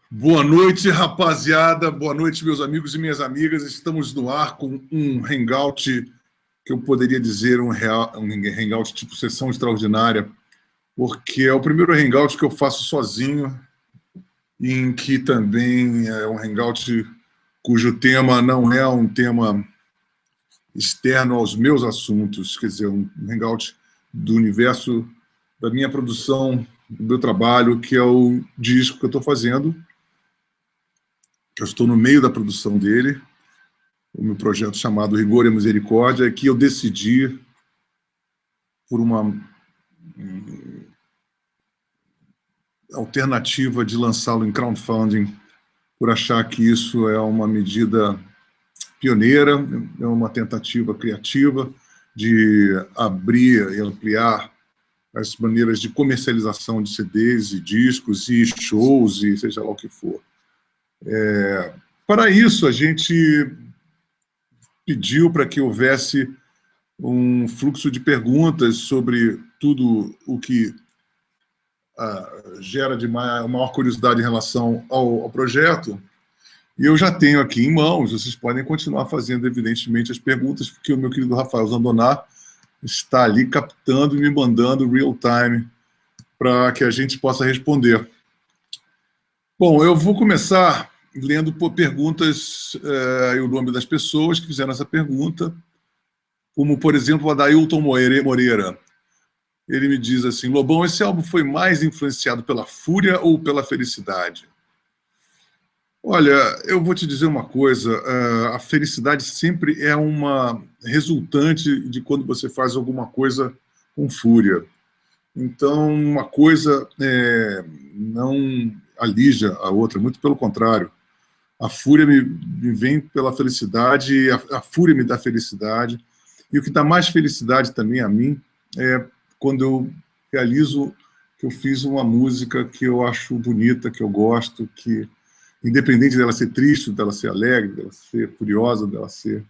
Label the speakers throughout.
Speaker 1: Boa noite, rapaziada. Boa noite, meus amigos e minhas amigas. Estamos no ar com um hangout que eu poderia dizer um hangout tipo sessão extraordinária, porque é o primeiro hangout que eu faço sozinho, em que também é um hangout cujo tema não é um tema externo aos meus assuntos, quer dizer, um hangout do universo da minha produção, do meu trabalho, que é o disco que eu estou fazendo. Eu estou no meio da produção dele, o meu projeto chamado Rigor e Misericórdia, que eu decidi, por uma alternativa de lançá-lo em crowdfunding, por achar que isso é uma medida pioneira, é uma tentativa criativa de abrir e ampliar as maneiras de comercialização de CDs e discos e shows e seja lá o que for. Para isso, a gente pediu para que houvesse um fluxo de perguntas sobre tudo o que gera de maior curiosidade em relação ao projeto. E eu já tenho aqui em mãos, vocês podem continuar fazendo, evidentemente, as perguntas, porque o meu querido Rafael Zandoná está ali captando e me mandando real time para que a gente possa responder. Bom, eu vou começar lendo por perguntas e o nome das pessoas que fizeram essa pergunta, como, por exemplo, o Adailton Moreira. Ele me diz assim: Lobão, esse álbum foi mais influenciado pela fúria ou pela felicidade? Olha, eu vou te dizer uma coisa, a felicidade sempre é uma resultante de quando você faz alguma coisa com fúria. Então, uma coisa não alija a outra, muito pelo contrário. A fúria me vem pela felicidade, e a fúria me dá felicidade. E o que dá mais felicidade também a mim é quando eu realizo que eu fiz uma música que eu acho bonita, que eu gosto, que, independente dela ser triste, dela ser alegre, dela ser furiosa, dela ser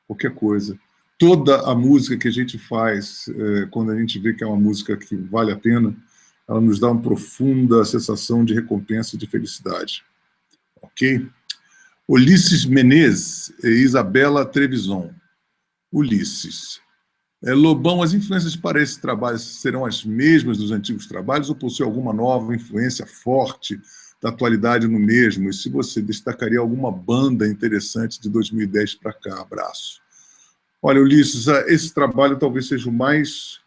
Speaker 1: qualquer coisa, toda a música que a gente faz, quando a gente vê que é uma música que vale a pena, ela nos dá uma profunda sensação de recompensa e de felicidade. Ok? Ulisses Menezes e Isabela Trevisan. Ulisses. Lobão, as influências para esse trabalho serão as mesmas dos antigos trabalhos ou possui alguma nova influência forte da atualidade no mesmo? E se você destacaria alguma banda interessante de 2010 para cá? Abraço. Olha, Ulisses, esse trabalho talvez seja o mais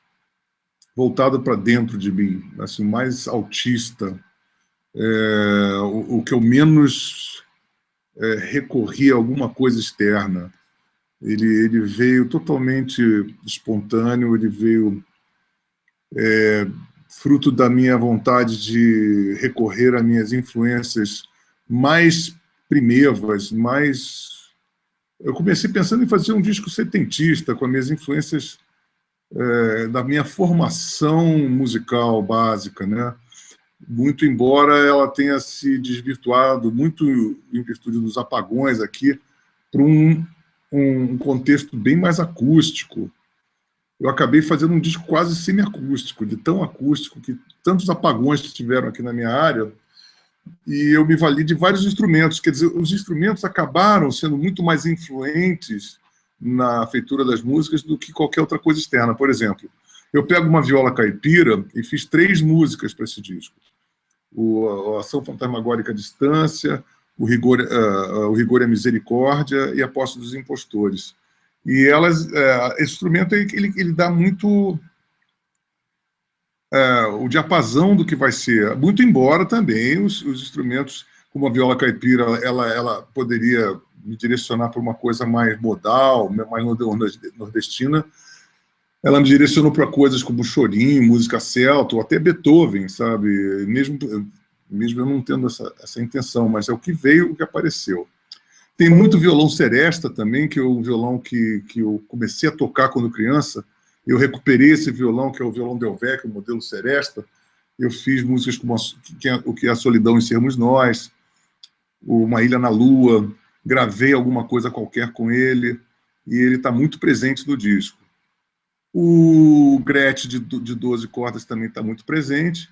Speaker 1: voltado para dentro de mim, assim, mais autista, o que eu menos recorri a alguma coisa externa. Ele veio totalmente espontâneo, ele veio fruto da minha vontade de recorrer a minhas influências mais primevas, mais... Eu comecei pensando em fazer um disco setentista, com as minhas influências da minha formação musical básica, né? Muito embora ela tenha se desvirtuado, muito em virtude dos apagões aqui, para um contexto bem mais acústico. Eu acabei fazendo um disco quase semiacústico, de tão acústico, que tantos apagões que tiveram aqui na minha área, e eu me vali de vários instrumentos. Quer dizer, os instrumentos acabaram sendo muito mais influentes na feitura das músicas do que qualquer outra coisa externa. Por exemplo, eu pego uma viola caipira e fiz 3 músicas para esse disco. A Ação Fantasmagórica à Distância, o Rigor e a Misericórdia e a Posse dos Impostores. E esse instrumento ele dá muito o diapasão do que vai ser, muito embora também os instrumentos, como a viola caipira, ela poderia me direcionar para uma coisa mais modal, mais nordestina. Ela me direcionou para coisas como chorinho, música celta, ou até Beethoven, sabe? Mesmo eu não tendo essa intenção, mas é o que veio, o que apareceu. Tem muito violão seresta também, que é um violão que eu comecei a tocar quando criança. Eu recuperei esse violão, que é o violão Del Vecchio, o modelo seresta. Eu fiz músicas como O Que é a Solidão em Sermos Nós, Uma Ilha na Lua, gravei alguma coisa qualquer com ele, e ele está muito presente no disco. O Gretsch de 12 cordas também está muito presente.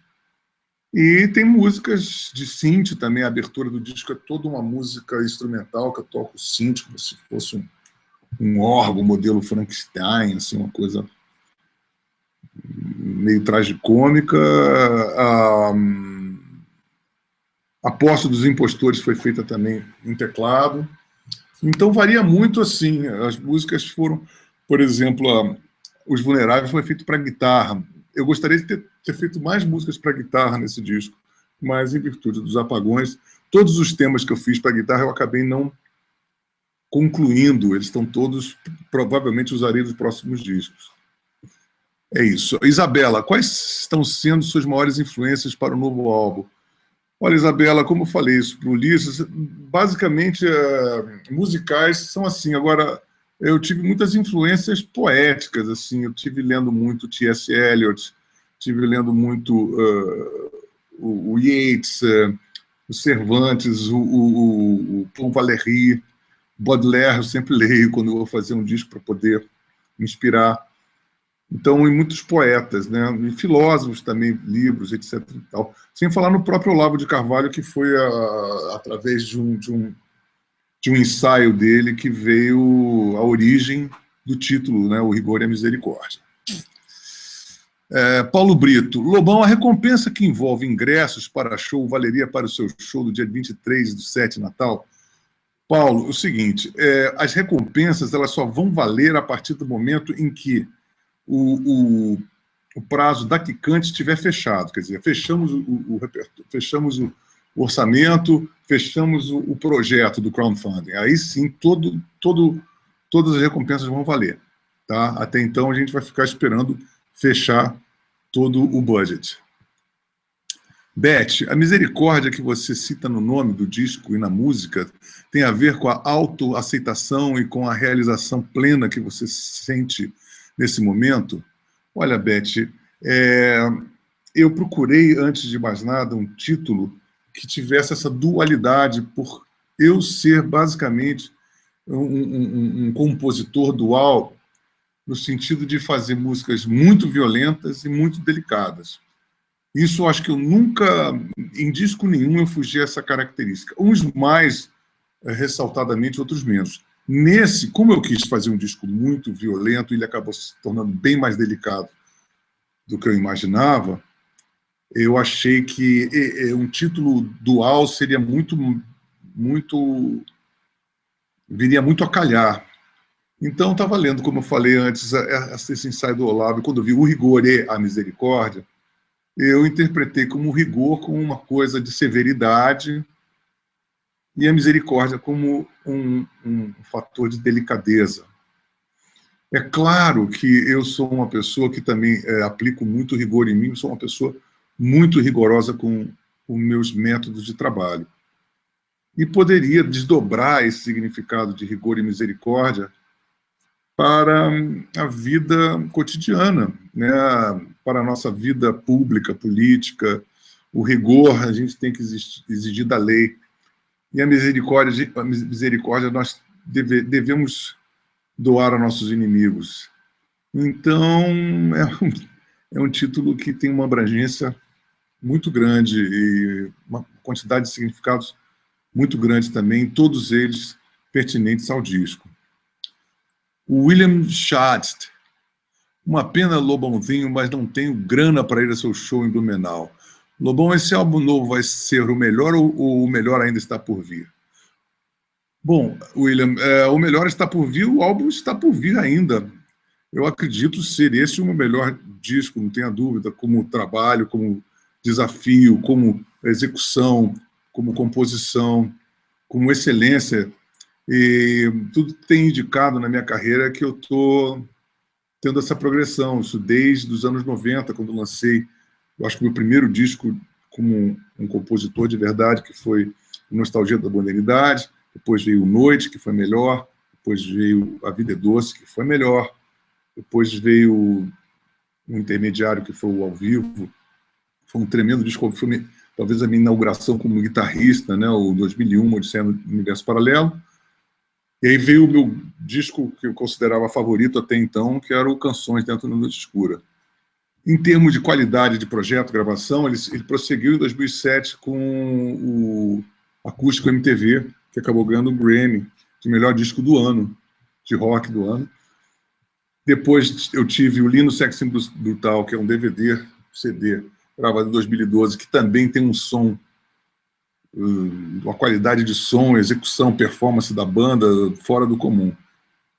Speaker 1: E tem músicas de synth também, a abertura do disco é toda uma música instrumental, que eu toco synth, como se fosse um órgão, modelo Frankenstein, assim, uma coisa meio tragicômica. A Posse dos Impostores foi feita também em teclado. Então varia muito, assim, as músicas foram, por exemplo, Os Vulneráveis foi feito para guitarra. Eu gostaria de ter feito mais músicas para guitarra nesse disco, mas em virtude dos apagões, todos os temas que eu fiz para guitarra eu acabei não concluindo, eles estão todos, provavelmente usarei nos próximos discos. É isso. Isabela, quais estão sendo suas maiores influências para o novo álbum? Olha, Isabela, como eu falei isso para o Ulisses, basicamente musicais são assim. Agora, eu tive muitas influências poéticas, assim. Eu tive lendo muito T.S. Eliot, tive lendo muito o Yeats, o Cervantes, o Paul Valéry, Baudelaire. Eu sempre leio quando eu vou fazer um disco para poder me inspirar. Então, em muitos poetas, né? E filósofos também, livros, etc. E tal. Sem falar no próprio Olavo de Carvalho, que foi através de um ensaio dele que veio a origem do título, né? O Rigor e a Misericórdia. Paulo Brito, Lobão, a recompensa que envolve ingressos para show valeria para o seu show do dia 23/7, Natal? Paulo, o seguinte, as recompensas elas só vão valer a partir do momento em que o prazo da Quicante estiver fechado, quer dizer, fechamos o repertório, fechamos o orçamento, fechamos o projeto do crowdfunding. Aí sim, todas as recompensas vão valer. Tá? Até então, a gente vai ficar esperando fechar todo o budget. Beth, a misericórdia que você cita no nome do disco e na música tem a ver com a autoaceitação e com a realização plena que você sente nesse momento? Olha, Beth, eu procurei, antes de mais nada, um título que tivesse essa dualidade, por eu ser, basicamente, um compositor dual, no sentido de fazer músicas muito violentas e muito delicadas. Isso eu acho que eu nunca, em disco nenhum, eu fugi a essa característica. Uns mais ressaltadamente, outros menos. Nesse, como eu quis fazer um disco muito violento, ele acabou se tornando bem mais delicado do que eu imaginava, eu achei que um título dual seria viria muito a calhar. Então, estava lendo, como eu falei antes, esse ensaio do Olavo, quando eu vi o Rigor e a Misericórdia, eu interpretei como o rigor como uma coisa de severidade e a misericórdia como um fator de delicadeza. É claro que eu sou uma pessoa que também aplico muito rigor em mim, sou uma pessoa muito rigorosa com os meus métodos de trabalho. E poderia desdobrar esse significado de rigor e misericórdia para a vida cotidiana, né? Para a nossa vida pública, política. O rigor a gente tem que exigir da lei. E a misericórdia nós devemos doar a nossos inimigos. Então, é um título que tem uma abrangência muito grande e uma quantidade de significados muito grande também, todos eles pertinentes ao disco. O William Schatz, uma pena, Lobãozinho, mas não tenho grana para ir ao seu show em Blumenau. Lobão, esse álbum novo vai ser o melhor ou o melhor ainda está por vir? Bom, William, o melhor está por vir, o álbum está por vir ainda. Eu acredito ser esse o meu melhor disco, não tenha dúvida, como trabalho, como desafio, como execução, como composição, como excelência. E tudo tem indicado na minha carreira que eu estou tendo essa progressão. Isso desde os anos 90, quando lancei, eu acho que o meu primeiro disco como um compositor de verdade, que foi Nostalgia da Modernidade, depois veio Noite, que foi melhor, depois veio A Vida é Doce, que foi melhor, depois veio um intermediário, que foi o Ao Vivo. Foi um tremendo disco, foi talvez a minha inauguração como guitarrista, né, o 2001, Odisseia no Universo Paralelo. E aí veio o meu disco que eu considerava favorito até então, que era o Canções Dentro da Noite Escura. Em termos de qualidade de projeto, gravação, ele prosseguiu em 2007 com o Acústico MTV, que acabou ganhando o Grammy de melhor disco do ano, de rock do ano. Depois eu tive o Lindo, Sexy e Brutal, que é um DVD, CD, gravado em 2012, que também tem um som, uma qualidade de som, execução, performance da banda fora do comum.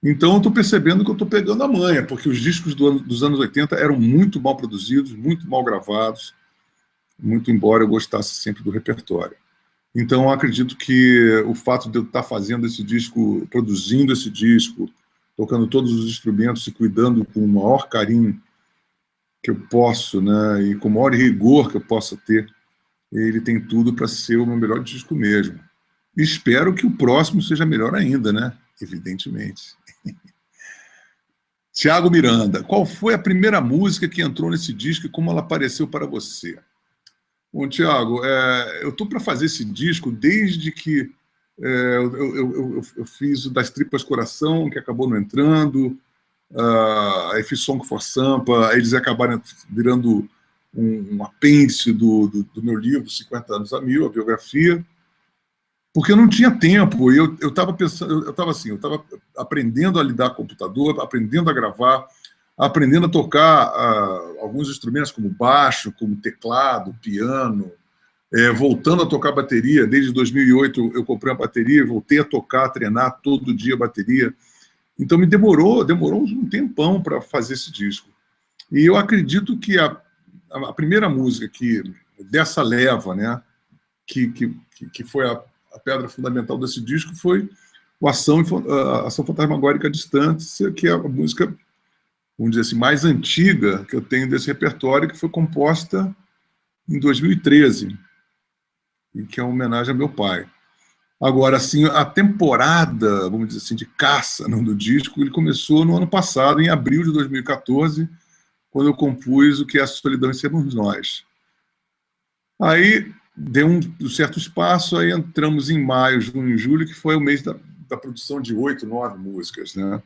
Speaker 1: Então eu estou percebendo que eu estou pegando a manha, porque os discos dos anos 80 eram muito mal produzidos, muito mal gravados, muito embora eu gostasse sempre do repertório. Então eu acredito que o fato de eu estar fazendo esse disco, produzindo esse disco, tocando todos os instrumentos e cuidando com o maior carinho que eu posso, né, e com o maior rigor que eu possa ter, ele tem tudo para ser o meu melhor disco mesmo. E espero que o próximo seja melhor ainda, né? Evidentemente. Tiago Miranda, qual foi a primeira música que entrou nesse disco e como ela apareceu para você? Bom, Tiago, eu estou para fazer esse disco desde que eu fiz o Das Tripas Coração, que acabou não entrando, aí fiz Song for Sampa, aí eles acabaram virando um apêndice do meu livro, 50 anos a mil, a biografia, porque eu não tinha tempo, eu estava pensando, eu estava aprendendo a lidar com o computador, aprendendo a gravar, aprendendo a tocar alguns instrumentos como baixo, como teclado, piano, voltando a tocar bateria. Desde 2008 eu comprei uma bateria, voltei a tocar, a treinar todo dia bateria. Então me demorou um tempão para fazer esse disco. E eu acredito que a primeira música dessa leva, né, que foi a pedra fundamental desse disco, foi a Ação Fantasmagórica à Distância, que é a música, vamos dizer assim, mais antiga que eu tenho desse repertório, que foi composta em 2013, e que é uma homenagem ao meu pai. Agora, assim, a temporada, vamos dizer assim, de caça do disco, ele começou no ano passado, em abril de 2014, quando eu compus o que é A Solidão e Sermos Nós. Aí deu um certo espaço, aí entramos em maio, junho e julho, que foi o mês da produção de 8, 9 músicas, né?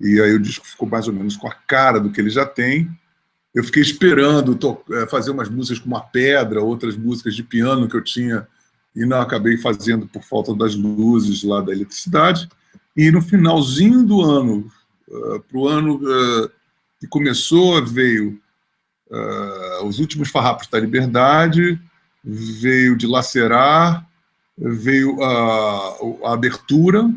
Speaker 1: E aí o disco ficou mais ou menos com a cara do que ele já tem. Eu fiquei esperando fazer umas músicas com uma pedra, outras músicas de piano que eu tinha, e não acabei fazendo por falta das luzes lá da eletricidade. E no finalzinho do ano, para o ano que começou, veio Os Últimos Farrapos da Liberdade, veio Dilacerar, veio a Abertura,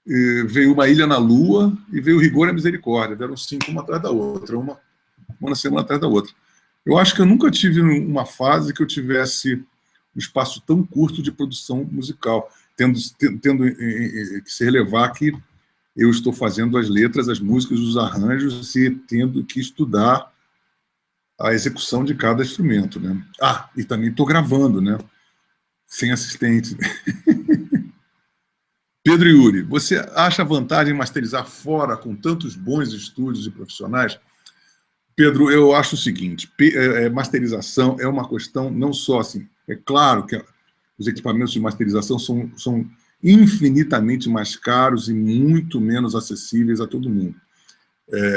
Speaker 1: veio Uma Ilha na Lua e veio Rigor e Misericórdia. Vieram 5 uma atrás da outra, uma na semana atrás da outra. Eu acho que eu nunca tive uma fase que eu tivesse um espaço tão curto de produção musical, tendo que se relevar que eu estou fazendo as letras, as músicas, os arranjos e tendo que estudar a execução de cada instrumento, né? E também estou gravando, né? Sem assistente. Pedro Yuri, você acha vantagem masterizar fora com tantos bons estúdios e profissionais? Pedro, eu acho o seguinte, masterização é uma questão não só assim, é claro que os equipamentos de masterização são infinitamente mais caros e muito menos acessíveis a todo mundo.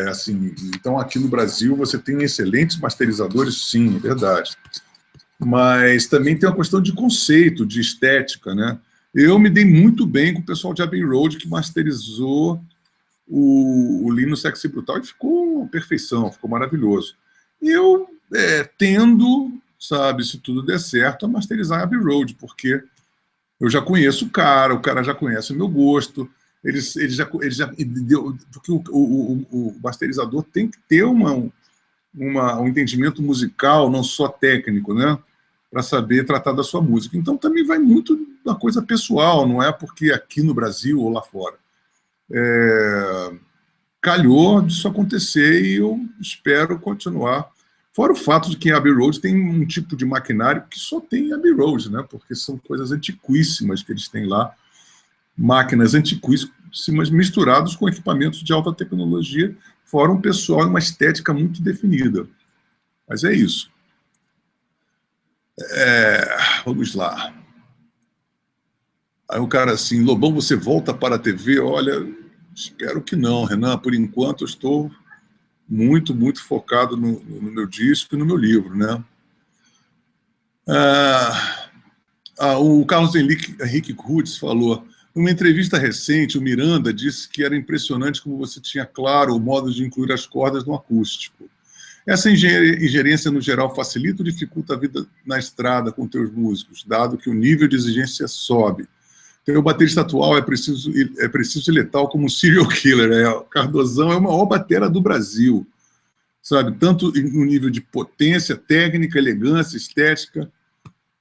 Speaker 1: Assim, então, aqui no Brasil, você tem excelentes masterizadores, sim, é verdade. Mas também tem uma questão de conceito, de estética, né? Eu me dei muito bem com o pessoal de Abbey Road, que masterizou o Lindo, Sexy e Brutal, e ficou uma perfeição, ficou maravilhoso. E eu tendo, sabe, se tudo der certo, a masterizar Abbey Road, porque eu já conheço o cara já conhece o meu gosto, ele já porque o masterizador tem que ter um entendimento musical, não só técnico, né, para saber tratar da sua música. Então também vai muito da coisa pessoal, não é porque aqui no Brasil ou lá fora. Calhou disso acontecer e eu espero continuar. Fora o fato de que em Abbey Road tem um tipo de maquinário que só tem em Abbey Road, né? Porque são coisas antiquíssimas que eles têm lá, máquinas antiquíssimas misturadas com equipamentos de alta tecnologia, fora um pessoal e uma estética muito definida. Mas é isso. Vamos lá. Aí o cara assim, Lobão, você volta para a TV? Olha, espero que não, Renan. Por enquanto eu estou muito, muito focado no meu disco e no meu livro, né? O Carlos Henrique Rutz falou, numa entrevista recente, o Miranda disse que era impressionante como você tinha claro o modo de incluir as cordas no acústico. Essa ingerência, no geral, facilita ou dificulta a vida na estrada com teus músicos, dado que o nível de exigência sobe? Teu baterista atual é preciso e letal como um serial killer. O Cardozão é o maior batera do Brasil, sabe? Tanto no nível de potência, técnica, elegância, estética,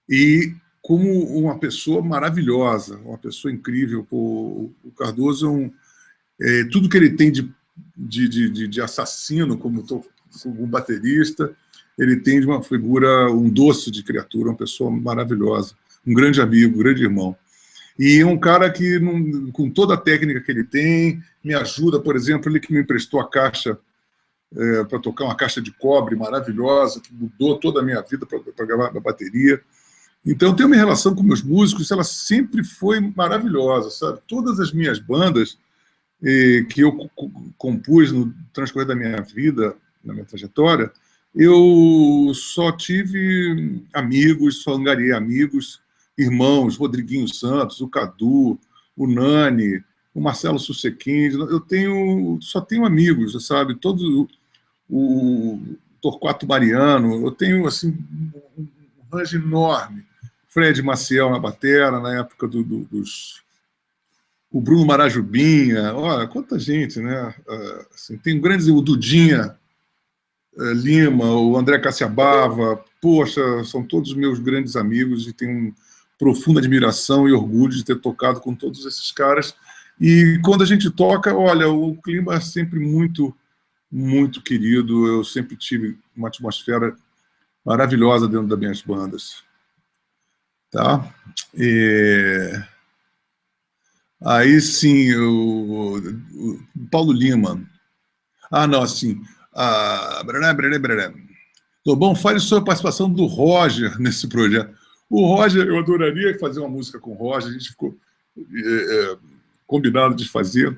Speaker 1: e como uma pessoa maravilhosa, uma pessoa incrível. O Cardoso tudo que ele tem de assassino como um baterista, ele tem de uma figura, um doce de criatura, uma pessoa maravilhosa, um grande amigo, um grande irmão. E um cara que, com toda a técnica que ele tem, me ajuda, por exemplo, ele que me emprestou a caixa para tocar, uma caixa de cobre maravilhosa, que mudou toda a minha vida para gravar a bateria. Então, eu tenho uma relação com meus músicos, ela sempre foi maravilhosa, sabe? Todas as minhas bandas que eu compus no transcorrer da minha vida, na minha trajetória, eu só tive amigos, só angariei amigos, irmãos, Rodriguinho Santos, o Cadu, o Nani, o Marcelo Susequins. Eu só tenho amigos, sabe? O Torquato Mariano, eu tenho assim, um range enorme. Fred Maciel na batera, na época o Bruno Marajubinha, olha, quanta gente, né? Assim, tem grandes, o Dudinha Lima, o André Caciabava, poxa, são todos meus grandes amigos e tenho profunda admiração e orgulho de ter tocado com todos esses caras. E quando a gente toca, olha, o clima é sempre muito, muito querido. Eu sempre tive uma atmosfera maravilhosa dentro das minhas bandas. Tá? Aí sim, o Paulo Lima. Não, assim... Bom, fale sobre a participação do Roger nesse projeto. O Roger, eu adoraria fazer uma música com o Roger, a gente ficou combinado de fazer,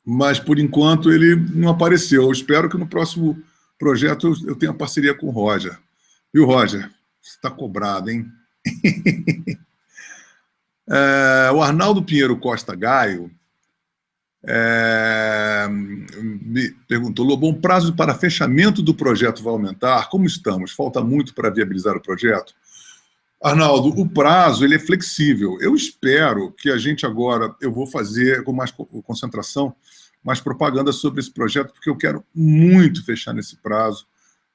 Speaker 1: mas, por enquanto, ele não apareceu. Eu espero que no próximo projeto eu tenha parceria com o Roger. Viu, Roger? Você está cobrado, hein? O Arnaldo Pinheiro Costa Gaio me perguntou, Lobão, prazo para fechamento do projeto vai aumentar? Como estamos? Falta muito para viabilizar o projeto? Arnaldo, o prazo ele é flexível. Eu espero que a gente agora, eu vou fazer com mais concentração, mais propaganda sobre esse projeto, porque eu quero muito fechar nesse prazo.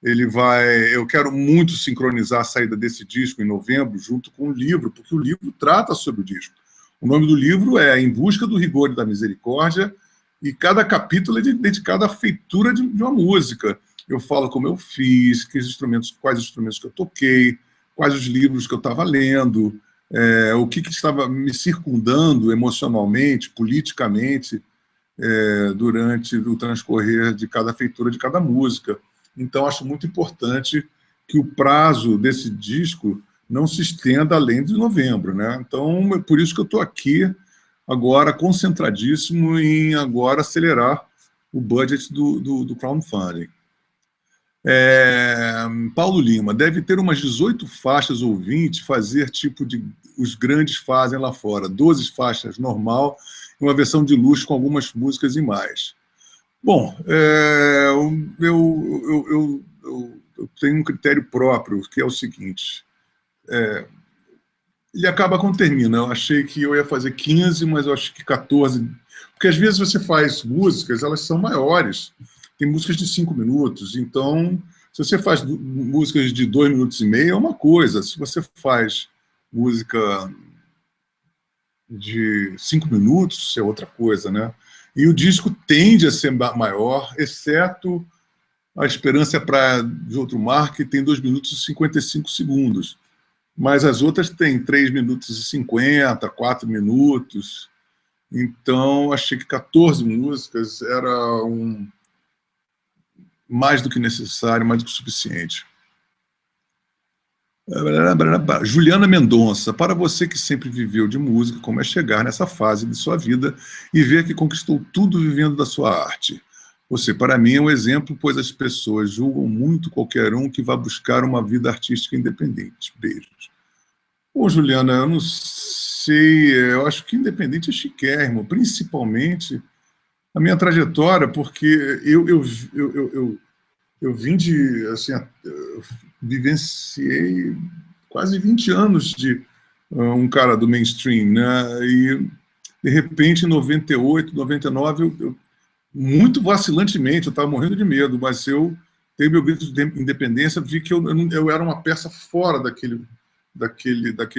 Speaker 1: Eu quero muito sincronizar a saída desse disco em novembro, junto com o livro, porque o livro trata sobre o disco. O nome do livro é Em Busca do Rigor e da Misericórdia, e cada capítulo é dedicado à feitura de uma música. Eu falo como eu fiz, quais instrumentos que eu toquei, quais os livros que eu estava lendo, o que estava me circundando emocionalmente, politicamente, durante o transcorrer de cada feitura de cada música. Então, acho muito importante que o prazo desse disco não se estenda além de novembro, né? Então, é por isso que eu estou aqui agora concentradíssimo em agora acelerar o budget do crowdfunding. Paulo Lima, deve ter umas 18 faixas ou 20, fazer tipo os grandes fazem lá fora, 12 faixas normal e uma versão de luxo com algumas músicas e mais. Bom, eu tenho um critério próprio, que é o seguinte, ele acaba quando termina. Eu achei que eu ia fazer 15, mas eu acho que 14, porque às vezes você faz músicas, elas são maiores, tem músicas de 5 minutos, então, se você faz músicas de 2 minutos e meio, é uma coisa. Se você faz música de 5 minutos, é outra coisa, né? E o disco tende a ser maior, exceto A Esperança é Praia de Outro Mar, que tem 2 minutos e 55 segundos. Mas as outras têm 3 minutos e 50, 4 minutos. Então, achei que 14 músicas era mais do que necessário, mais do que suficiente. Juliana Mendonça, para você que sempre viveu de música, como é chegar nessa fase de sua vida e ver que conquistou tudo vivendo da sua arte? Você, para mim, é um exemplo, pois as pessoas julgam muito qualquer um que vá buscar uma vida artística independente. Beijos. Bom, Juliana, eu não sei, eu acho que independente é chiquérrimo, principalmente a minha trajetória, porque eu vim de, assim, eu vivenciei quase 20 anos de um cara do mainstream, né? E, de repente, em 98, 99, muito vacilantemente, eu estava morrendo de medo, mas eu dei meu grito de independência, vi que eu era uma peça fora daquele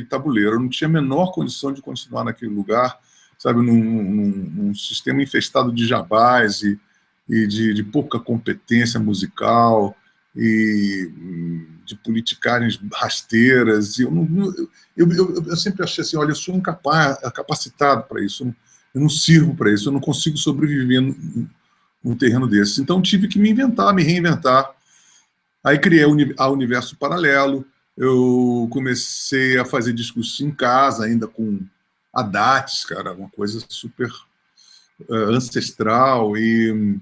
Speaker 1: tabuleiro. Eu não tinha a menor condição de continuar naquele lugar, sabe, num sistema infestado de jabás e de pouca competência musical e de politicagens rasteiras. E eu sempre achei assim, olha, eu sou incapacitado para isso, eu não sirvo para isso, eu não consigo sobreviver num terreno desse. Então tive que me inventar, me reinventar. Aí criei a Universo Paralelo, eu comecei a fazer discos em casa, ainda com ADATs, cara, uma coisa super ancestral, e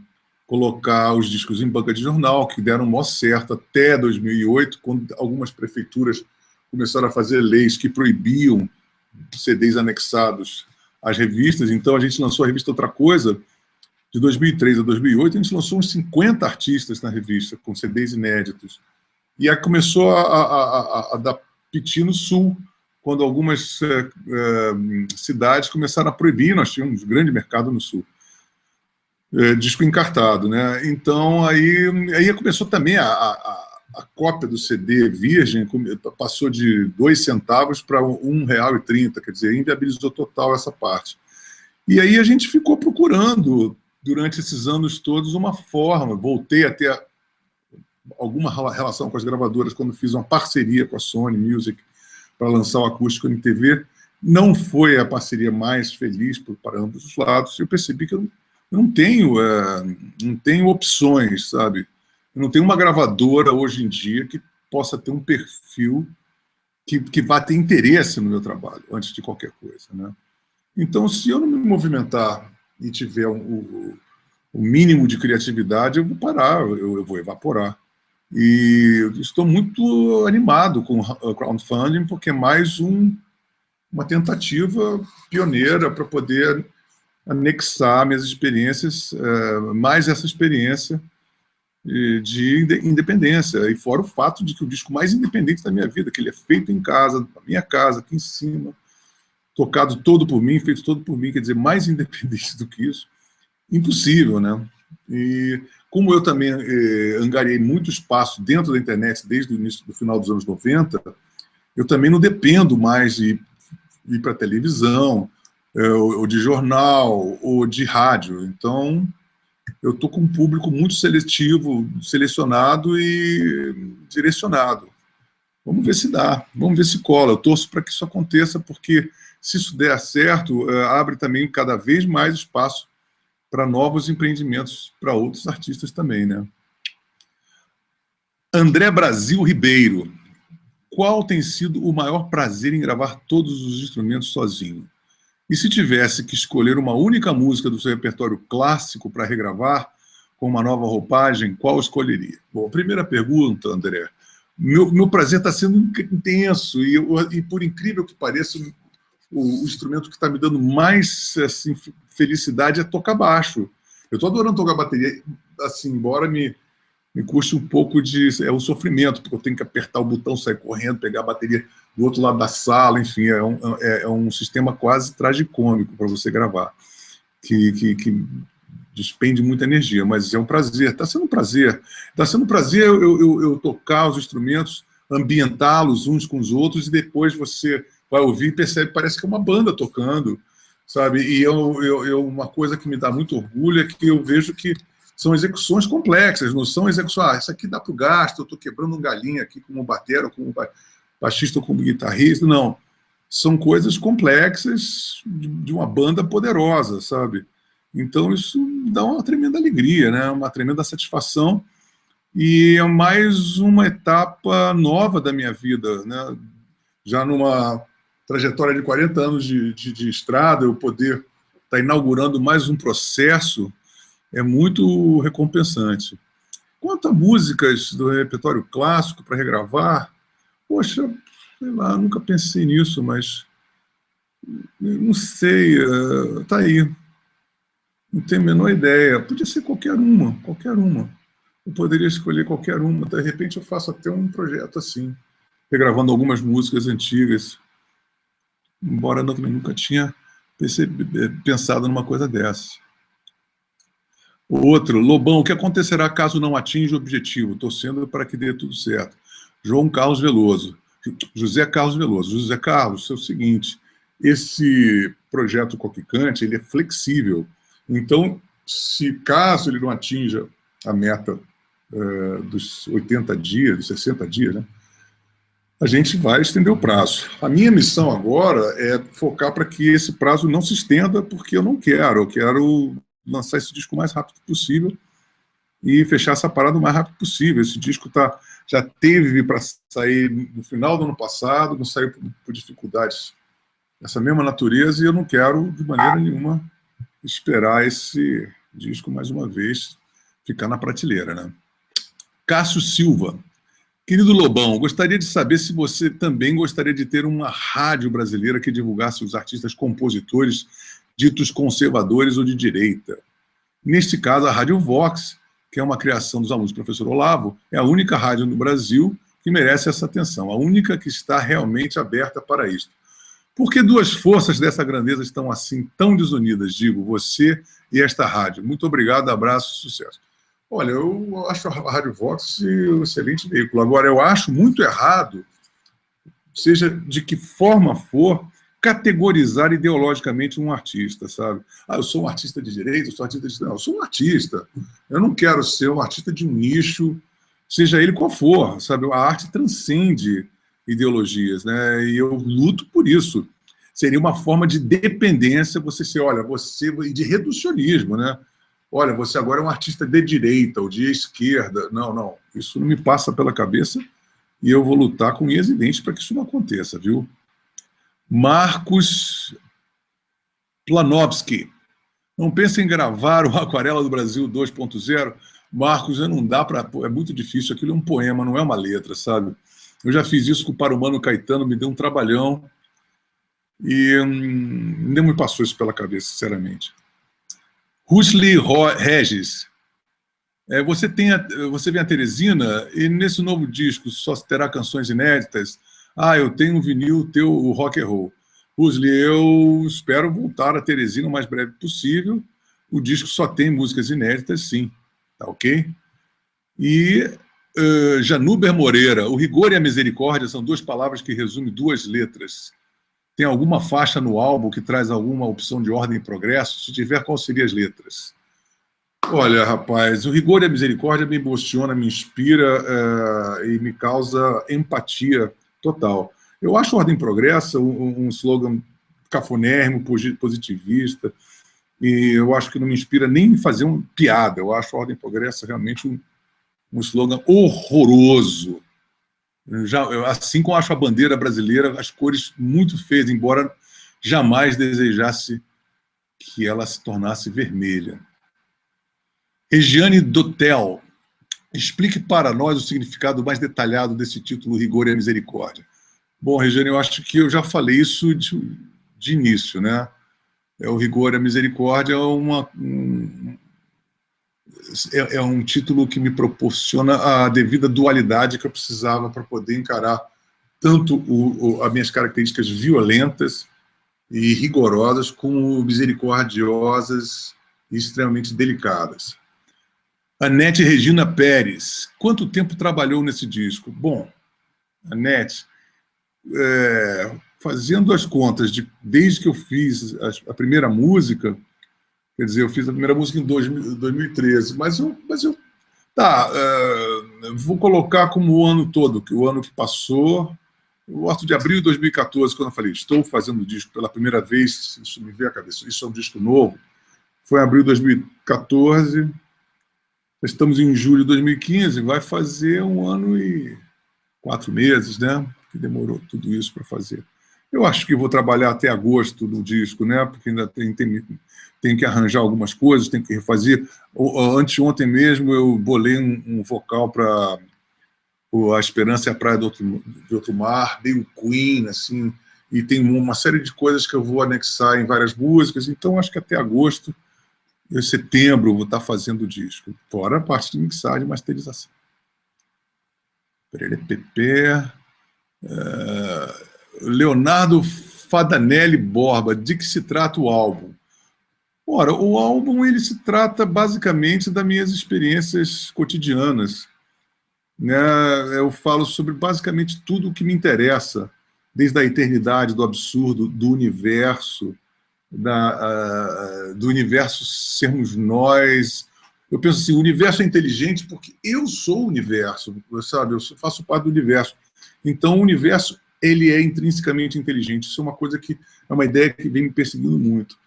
Speaker 1: colocar os discos em banca de jornal, que deram mó certo até 2008, quando algumas prefeituras começaram a fazer leis que proibiam CDs anexados às revistas. Então a gente lançou a revista Outra Coisa, de 2003 a 2008, a gente lançou uns 50 artistas na revista, com CDs inéditos. E aí começou a dar piti no Sul, quando algumas cidades começaram a proibir, nós tínhamos um grande mercado no Sul, disco encartado, né? Então, aí começou também a cópia do CD virgem, passou de 2 centavos para R$1,30, quer dizer, inviabilizou total essa parte. E aí a gente ficou procurando, durante esses anos todos, uma forma. Voltei a ter alguma relação com as gravadoras quando fiz uma parceria com a Sony Music para lançar o acústico MTV. Não foi a parceria mais feliz para ambos os lados. Eu percebi que eu não tenho opções, sabe? Eu não tenho uma gravadora hoje em dia que possa ter um perfil que vá ter interesse no meu trabalho, antes de qualquer coisa, né? Então, se eu não me movimentar e tiver o mínimo de criatividade, eu vou parar, eu vou evaporar. E estou muito animado com o crowdfunding, porque é mais uma tentativa pioneira para poder anexar minhas experiências, mais essa experiência de independência. E fora o fato de que o disco mais independente da minha vida, que ele é feito em casa, na minha casa, aqui em cima, tocado todo por mim, feito todo por mim, quer dizer, mais independente do que isso, impossível, né? E como eu também angariei muito espaço dentro da internet desde o início, do final dos anos 90, eu também não dependo mais de ir para televisão, ou de jornal, ou de rádio. Então, eu estou com um público muito seletivo, selecionado e direcionado. Vamos ver se dá, vamos ver se cola. Eu torço para que isso aconteça, porque se isso der certo, abre também cada vez mais espaço para novos empreendimentos para outros artistas também, né? André Brasil Ribeiro. Qual tem sido o maior prazer em gravar todos os instrumentos sozinho? E se tivesse que escolher uma única música do seu repertório clássico para regravar, com uma nova roupagem, qual escolheria? Bom, primeira pergunta, André. Meu prazer está sendo intenso, e por incrível que pareça, o instrumento que está me dando mais assim, felicidade é tocar baixo. Eu estou adorando tocar bateria, assim, embora me custe um pouco o sofrimento, porque eu tenho que apertar o botão, sair correndo, pegar a bateria do outro lado da sala, enfim, é um sistema quase tragicômico para você gravar, que despende muita energia, mas é um prazer, está sendo um prazer. Está sendo um prazer eu tocar os instrumentos, ambientá-los uns com os outros, e depois você vai ouvir e percebe, parece que é uma banda tocando, sabe? E uma coisa que me dá muito orgulho é que eu vejo que são execuções complexas, não são execuções, isso aqui dá para o gasto, eu estou quebrando um galinho aqui como batera, como baixista ou como guitarrista, não. São coisas complexas de uma banda poderosa, sabe? Então isso dá uma tremenda alegria, né? Uma tremenda satisfação, e é mais uma etapa nova da minha vida, né? Já numa trajetória de 40 anos de estrada, eu poder estar inaugurando mais um processo é muito recompensante. Quanto a músicas do repertório clássico para regravar, poxa, sei lá, nunca pensei nisso, mas não sei, tá aí. Não tenho a menor ideia. Podia ser qualquer uma, qualquer uma. Eu poderia escolher qualquer uma. De repente eu faço até um projeto assim, regravando algumas músicas antigas, embora eu também nunca tinha pensado numa coisa dessa. Outro, Lobão, o que acontecerá caso não atinja o objetivo? Torcendo para que dê tudo certo. João Carlos Veloso. José Carlos Veloso. José Carlos, é o seguinte, esse projeto Coquicante, ele é flexível. Então, se caso ele não atinja a meta dos 80 dias, dos 60 dias, né, a gente vai estender o prazo. A minha missão agora é focar para que esse prazo não se estenda, porque eu quero lançar esse disco o mais rápido possível e fechar essa parada o mais rápido possível. Esse disco já teve para sair no final do ano passado, não saiu por dificuldades dessa mesma natureza, e eu não quero, de maneira nenhuma, esperar esse disco, mais uma vez, ficar na prateleira, né? Cássio Silva. Querido Lobão, gostaria de saber se você também gostaria de ter uma rádio brasileira que divulgasse os artistas compositores ditos conservadores ou de direita. Neste caso, a Rádio Vox, que é uma criação dos alunos do professor Olavo, é a única rádio no Brasil que merece essa atenção, a única que está realmente aberta para isso. Por que duas forças dessa grandeza estão assim tão desunidas, digo, você e esta rádio? Muito obrigado, abraço, sucesso. Olha, eu acho a Rádio Vox um excelente veículo. Agora, eu acho muito errado, seja de que forma for, categorizar ideologicamente um artista, sabe? Ah, eu sou um artista de direita, eu sou artista de... Não, eu sou um artista. Eu não quero ser um artista de um nicho, seja ele qual for, sabe? A arte transcende ideologias, né? E eu luto por isso. Seria uma forma de dependência você ser, olha, você... e de reducionismo, né? Olha, você agora é um artista de direita ou de esquerda. Não, não. Isso não me passa pela cabeça e eu vou lutar com unhas e dentes para que isso não aconteça, viu? Marcos Planowski. Não pensa em gravar o Aquarela do Brasil 2.0? Marcos, não dá para... É muito difícil. Aquilo é um poema, não é uma letra, sabe? Eu já fiz isso com o Parumano Caetano, me deu um trabalhão e nem me passou isso pela cabeça, sinceramente. Rusli Regis. Você vem a Teresina e nesse novo disco só terá canções inéditas? Ah, eu tenho um vinil teu, o Rock and Roll. Rusli, eu espero voltar a Teresina o mais breve possível. O disco só tem músicas inéditas, sim. Tá ok? E Januber Moreira. O rigor e a misericórdia são duas palavras que resumem duas letras. Tem alguma faixa no álbum que traz alguma opção de ordem e progresso? Se tiver, qual seriam as letras? Olha, rapaz, o rigor e a misericórdia me emociona, me inspira e me causa empatia total. Eu acho Ordem e Progresso um slogan cafonérrimo, positivista, e eu acho que não me inspira nem em fazer uma piada. Eu acho Ordem e Progresso realmente um slogan horroroso. Assim como acho a bandeira brasileira, as cores muito feias, embora jamais desejasse que ela se tornasse vermelha. Regiane Dotel, explique para nós o significado mais detalhado desse título, Rigor e a Misericórdia. Bom, Regiane, eu acho que eu já falei isso de início, né? O Rigor e a Misericórdia é um título que me proporciona a devida dualidade que eu precisava para poder encarar tanto as minhas características violentas e rigorosas como misericordiosas e extremamente delicadas. Anete Regina Pérez. Quanto tempo trabalhou nesse disco? Bom, Anete, fazendo as contas, desde que eu fiz a primeira música, quer dizer, eu fiz a primeira música em 2013, mas eu vou colocar como o ano todo, que o ano que passou, eu gosto de abril de 2014, quando eu falei, estou fazendo o disco pela primeira vez, isso me veio à cabeça, isso é um disco novo, foi em abril de 2014, estamos em julho de 2015, vai fazer 1 ano e 4 meses, né? Que demorou tudo isso para fazer. Eu acho que vou trabalhar até agosto no disco, né? Porque ainda tenho que arranjar algumas coisas, tenho que refazer. Anteontem mesmo eu bolei um vocal para A Esperança é a Praia de Outro Mar, dei um Queen, assim, e tem uma série de coisas que eu vou anexar em várias músicas, então acho que até agosto, setembro, eu vou estar fazendo o disco, fora a parte de mixagem e masterização. Leonardo Fadanelli Borba, de que se trata o álbum? Ora, o álbum ele se trata basicamente das minhas experiências cotidianas, né? Eu falo sobre basicamente tudo o que me interessa, desde a eternidade, do absurdo, do universo, do universo sermos nós. Eu penso assim, o universo é inteligente porque eu sou o universo, sabe? Eu faço parte do universo. Então, o universo ele é intrinsecamente inteligente. Isso é uma coisa que é uma ideia que vem me perseguindo muito.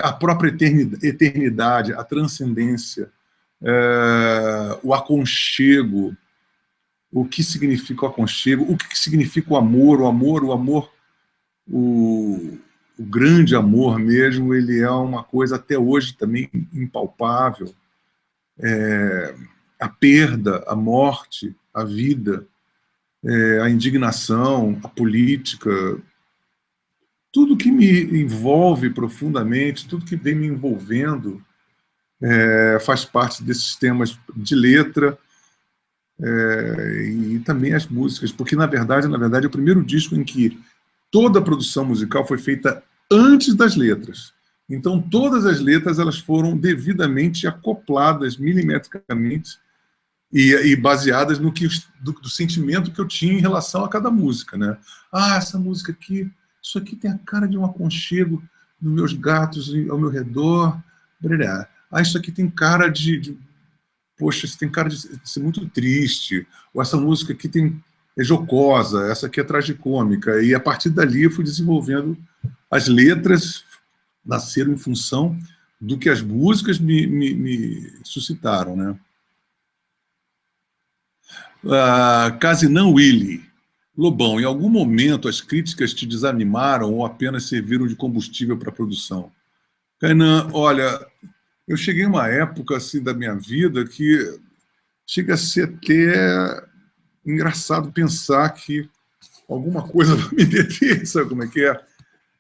Speaker 1: A própria eternidade, a transcendência, o aconchego, o que significa o aconchego, o que significa o amor, o grande amor mesmo, ele é uma coisa até hoje também impalpável. A perda, a morte, a vida, a indignação, a política, tudo que me envolve profundamente, tudo que vem me envolvendo, faz parte desses temas de letra, e também as músicas, porque, na verdade, é o primeiro disco em que toda a produção musical foi feita antes das letras. Então, todas as letras elas foram devidamente acopladas, milimetricamente, e baseadas no do sentimento que eu tinha em relação a cada música, né? Essa música aqui, isso aqui tem a cara de um aconchego dos meus gatos ao meu redor. Isso aqui tem cara poxa, isso tem cara de ser muito triste. Ou essa música aqui é jocosa, essa aqui é tragicômica. E a partir dali eu fui desenvolvendo as letras, nasceram em função do que as músicas me suscitaram, né? Casinã Willy. Lobão, em algum momento as críticas te desanimaram ou apenas serviram de combustível para a produção? Kainan, olha, eu cheguei a uma época assim, da minha vida que chega a ser até engraçado pensar que alguma coisa vai me deter, sabe como é que é?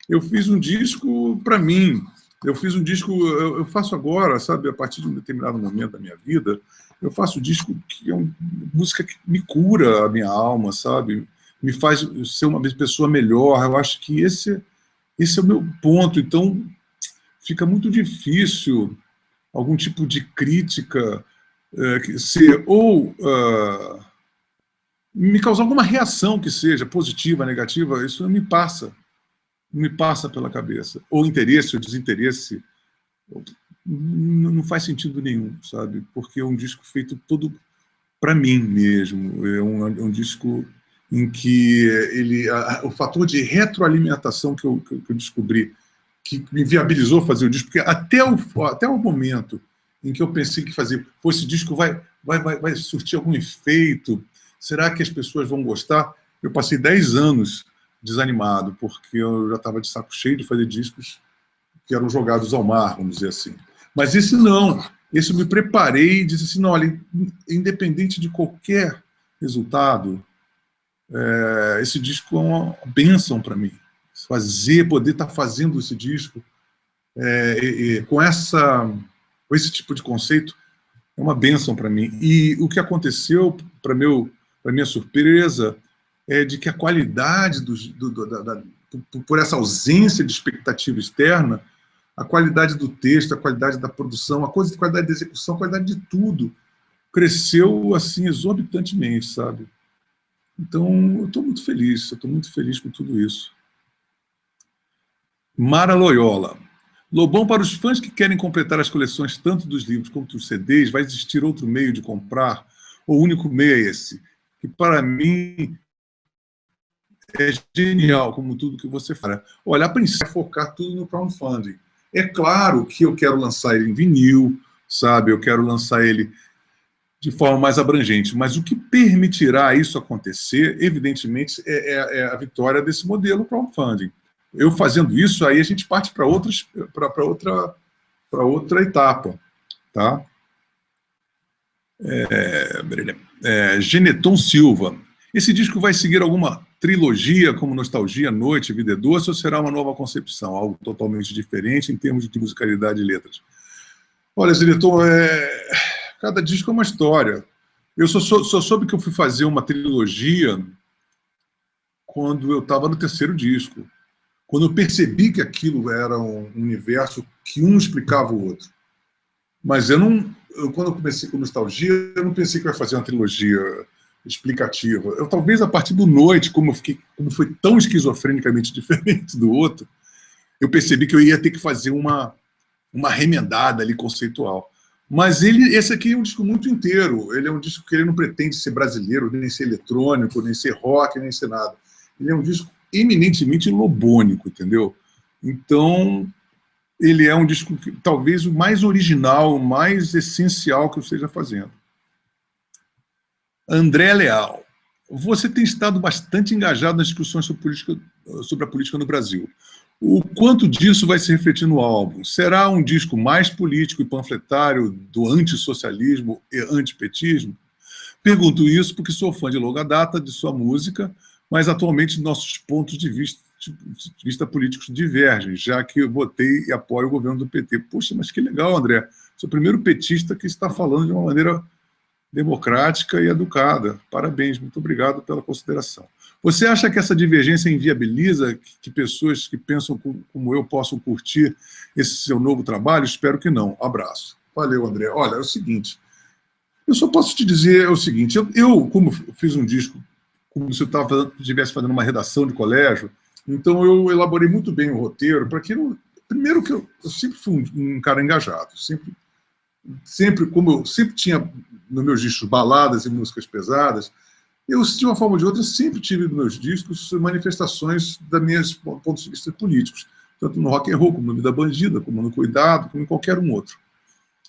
Speaker 1: Eu fiz um disco para mim, eu fiz um disco, eu faço agora, sabe, a partir de um determinado momento da minha vida, eu faço um disco que é uma música que me cura a minha alma, sabe, me faz ser uma pessoa melhor. Eu acho que esse é o meu ponto. Então, fica muito difícil algum tipo de crítica ser ou me causar alguma reação que seja positiva, negativa. Isso não me passa pela cabeça. Ou interesse ou desinteresse, não faz sentido nenhum, sabe? Porque é um disco feito todo para mim mesmo. É um disco em que o fator de retroalimentação que eu descobri, que me viabilizou fazer o disco, porque até o momento em que eu pensei que esse disco vai surtir algum efeito, será que as pessoas vão gostar? Eu passei 10 anos desanimado, porque eu já estava de saco cheio de fazer discos que eram jogados ao mar, vamos dizer assim. Mas esse não. Esse eu me preparei e disse assim, não, olha, independente de qualquer resultado, esse disco é uma bênção para mim. Poder estar fazendo esse disco com esse tipo de conceito é uma bênção para mim. E o que aconteceu, para minha surpresa, é de que a qualidade, por essa ausência de expectativa externa, a qualidade do texto, a qualidade da produção, a qualidade da execução, a qualidade de tudo cresceu assim exorbitantemente, sabe? Então, eu estou muito feliz com tudo isso. Mara Loyola. Lobão, para os fãs que querem completar as coleções tanto dos livros quanto dos CDs, vai existir outro meio de comprar? O único meio é esse, que para mim é genial, como tudo que você fala. Olha, a princípio é focar tudo no crowdfunding. É claro que eu quero lançar ele em vinil, sabe? Eu quero lançar ele de forma mais abrangente. Mas o que permitirá isso acontecer, evidentemente, é a vitória desse modelo crowdfunding. Eu fazendo isso, aí a gente parte para outra etapa. Tá? Geneton Silva. Esse disco vai seguir alguma trilogia, como Nostalgia, Noite, Vida é Doce, ou será uma nova concepção, algo totalmente diferente em termos de musicalidade e letras? Olha, Geneton, cada disco é uma história. Eu só soube que eu fui fazer uma trilogia quando eu estava no terceiro disco. Quando eu percebi que aquilo era um universo que um explicava o outro. Mas quando eu comecei com Nostalgia, eu não pensei que eu ia fazer uma trilogia explicativa. Talvez a partir do Noite, como foi tão esquizofrenicamente diferente do outro, eu percebi que eu ia ter que fazer uma remendada ali conceitual. Mas esse aqui é um disco muito inteiro. Ele é um disco que ele não pretende ser brasileiro, nem ser eletrônico, nem ser rock, nem ser nada. Ele é um disco eminentemente lobônico, entendeu? Então, ele é um disco que, talvez o mais original, o mais essencial que eu esteja fazendo. André Leal. Você tem estado bastante engajado nas discussões sobre a política no Brasil. O quanto disso vai se refletir no álbum? Será um disco mais político e panfletário do antissocialismo e antipetismo? Pergunto isso porque sou fã de longa data de sua música, mas atualmente nossos pontos de vista políticos divergem, já que eu votei e apoio o governo do PT. Poxa, mas que legal, André. Sou o primeiro petista que está falando de uma maneira democrática e educada. Parabéns, muito obrigado pela consideração. Você acha que essa divergência inviabiliza que pessoas que pensam como eu possam curtir esse seu novo trabalho? Espero que não. Abraço. Valeu, André. Olha, é o seguinte, eu só posso te dizer o seguinte, eu como fiz um disco, como se eu estivesse fazendo uma redação de colégio, então eu elaborei muito bem o roteiro, para que primeiro que eu sempre fui um cara engajado, como eu sempre tinha nos meus discos baladas e músicas pesadas, eu, de uma forma ou de outra, sempre tive nos meus discos manifestações das minhas pontos de vista políticos, tanto no rock and roll, como no Vida Bandida, como no Cuidado, como em qualquer um outro.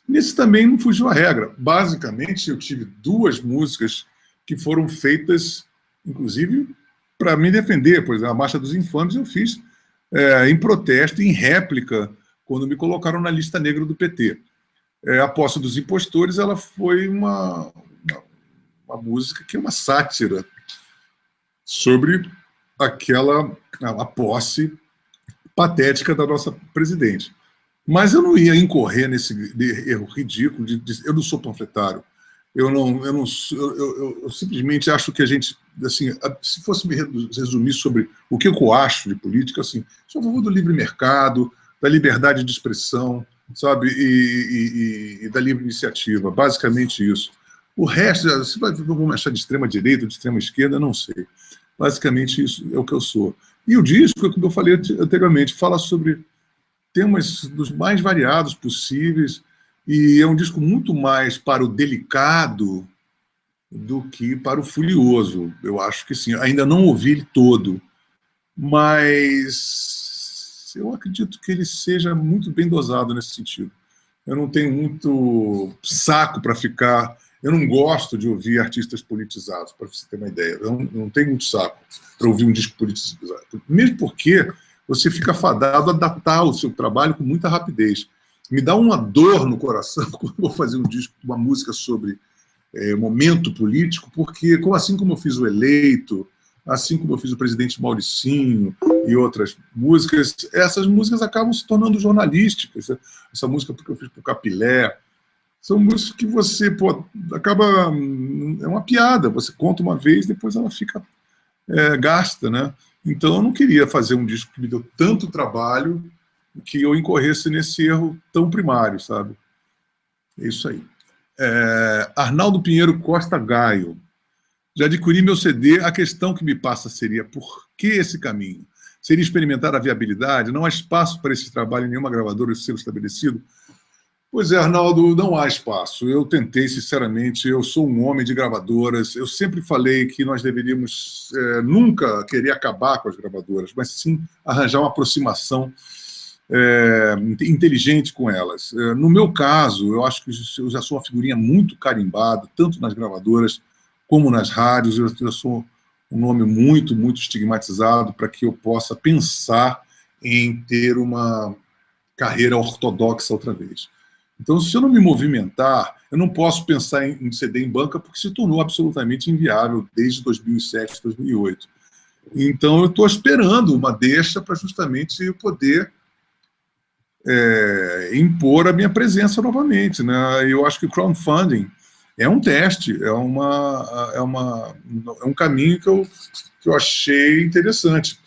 Speaker 1: Nesse também não fugiu a regra. Basicamente, eu tive 2 músicas que foram feitas, inclusive, para me defender, pois a Marcha dos Infames eu fiz em protesto, em réplica, quando me colocaram na lista negra do PT. A Posse dos Impostores, ela foi uma música que é uma sátira sobre a posse patética da nossa presidente. Mas eu não ia incorrer nesse erro ridículo eu não sou panfletário. Eu simplesmente acho que a gente, assim, se fosse me resumir sobre o que eu acho de política, assim, sou a favor do livre mercado, da liberdade de expressão, sabe, e da livre iniciativa, basicamente isso. O resto, vamos achar de extrema direita, de extrema esquerda, não sei. Basicamente isso é o que eu sou. E o disco, como eu falei anteriormente, fala sobre temas dos mais variados possíveis, e é um disco muito mais para o delicado do que para o furioso. Eu acho que sim. Ainda não ouvi ele todo, mas eu acredito que ele seja muito bem dosado nesse sentido. Eu não tenho muito saco para ficar... Eu não gosto de ouvir artistas politizados, para você ter uma ideia. Eu não tenho muito saco para ouvir um disco politizado. Mesmo porque você fica fadado a datar o seu trabalho com muita rapidez. Me dá uma dor no coração quando eu vou fazer um disco, uma música sobre momento político, porque assim como eu fiz o Eleito, assim como eu fiz o Presidente Mauricinho e outras músicas, essas músicas acabam se tornando jornalísticas. Essa música que eu fiz para o Capilé, são músicas que você acaba... É uma piada, você conta uma vez, depois ela fica gasta, né? Então eu não queria fazer um disco que me deu tanto trabalho que eu incorresse nesse erro tão primário, sabe? É isso aí. Arnaldo Pinheiro Costa Gaio. Já adquiri meu CD, a questão que me passa seria por que esse caminho? Seria experimentar a viabilidade? Não há espaço para esse trabalho em nenhuma gravadora de selo estabelecido? Pois é, Arnaldo, não há espaço. Eu tentei, sinceramente, eu sou um homem de gravadoras, eu sempre falei que nós deveríamos nunca querer acabar com as gravadoras, mas sim arranjar uma aproximação inteligente com elas. No meu caso, eu acho que eu já sou uma figurinha muito carimbada, tanto nas gravadoras como nas rádios. Eu já sou um nome muito, muito estigmatizado para que eu possa pensar em ter uma carreira ortodoxa outra vez. Então, se eu não me movimentar, eu não posso pensar em CD em banca, porque se tornou absolutamente inviável desde 2007, 2008. Então, eu estou esperando uma deixa para justamente eu poder impor a minha presença novamente, né? Eu acho que o crowdfunding é um teste, é um caminho que eu achei interessante.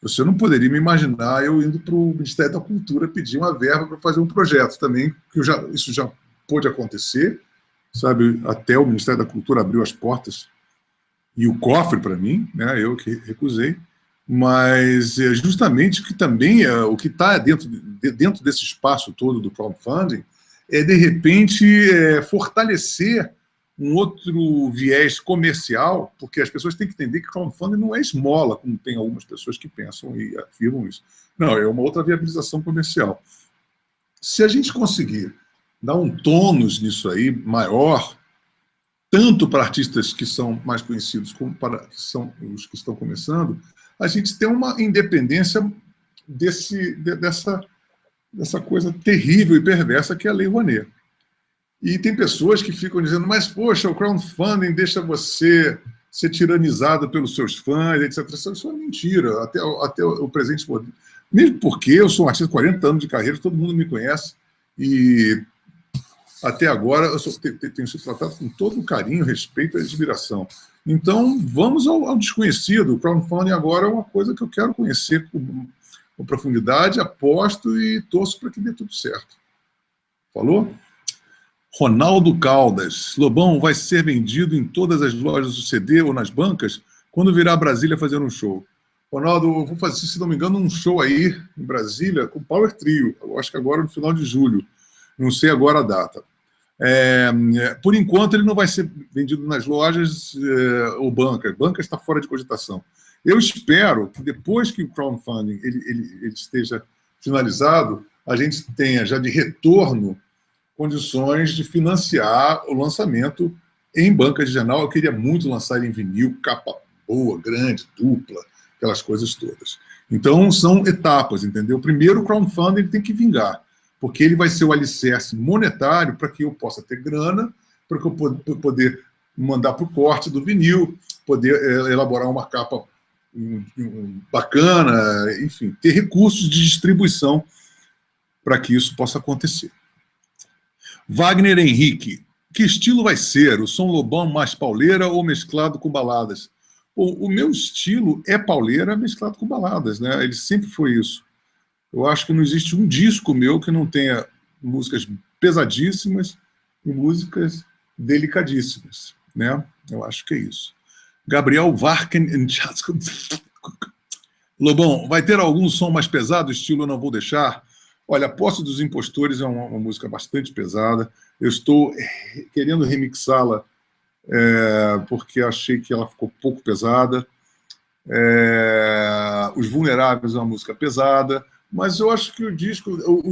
Speaker 1: Você não poderia me imaginar eu indo para o Ministério da Cultura pedir uma verba para fazer um projeto também, que isso já pôde acontecer, sabe? Até o Ministério da Cultura abriu as portas e o cofre para mim, né? Eu que recusei, mas justamente que também o que está dentro desse espaço todo do crowdfunding é, de repente, fortalecer um outro viés comercial, porque as pessoas têm que entender que crowdfunding não é esmola, como tem algumas pessoas que pensam e afirmam isso. Não, é uma outra viabilização comercial. Se a gente conseguir dar um tônus nisso aí maior, tanto para artistas que são mais conhecidos como para os que estão começando, a gente tem uma independência dessa coisa terrível e perversa que é a Lei Rouanet. E tem pessoas que ficam dizendo, mas, poxa, o crowdfunding deixa você ser tiranizado pelos seus fãs, etc. Isso é uma mentira, até o presente momento. Mesmo porque eu sou um artista de 40 anos de carreira, todo mundo me conhece, e até agora eu tenho sido tratado com todo o carinho, respeito e admiração. Então, vamos ao desconhecido. O crowdfunding agora é uma coisa que eu quero conhecer com profundidade, aposto e torço para que dê tudo certo. Falou? Ronaldo Caldas. Lobão vai ser vendido em todas as lojas do CD ou nas bancas quando virar a Brasília fazer um show. Ronaldo, eu vou fazer, se não me engano, um show aí em Brasília com Power Trio. Eu acho que agora no final de julho. Não sei agora a data. Por enquanto, ele não vai ser vendido nas lojas ou bancas. Banca está fora de cogitação. Eu espero que depois que o crowdfunding ele esteja finalizado, a gente tenha já de retorno condições de financiar o lançamento em banca de jornal. Eu queria muito lançar em vinil, capa boa, grande, dupla, aquelas coisas todas. Então, são etapas, entendeu? Primeiro, o crowdfunding tem que vingar, porque ele vai ser o alicerce monetário para que eu possa ter grana, para que eu poder mandar para o corte do vinil, poder elaborar uma capa bacana, enfim, ter recursos de distribuição para que isso possa acontecer. Wagner Henrique, que estilo vai ser? O som Lobão mais pauleira ou mesclado com baladas? O meu estilo é pauleira mesclado com baladas, né? Ele sempre foi isso. Eu acho que não existe um disco meu que não tenha músicas pesadíssimas e músicas delicadíssimas, né? Eu acho que é isso. Gabriel Varken... Lobão, vai ter algum som mais pesado, estilo Eu Não Vou Deixar? Olha, A Posse dos Impostores é uma música bastante pesada. Eu estou querendo remixá-la porque achei que ela ficou pouco pesada. Os Vulneráveis é uma música pesada, mas eu acho que o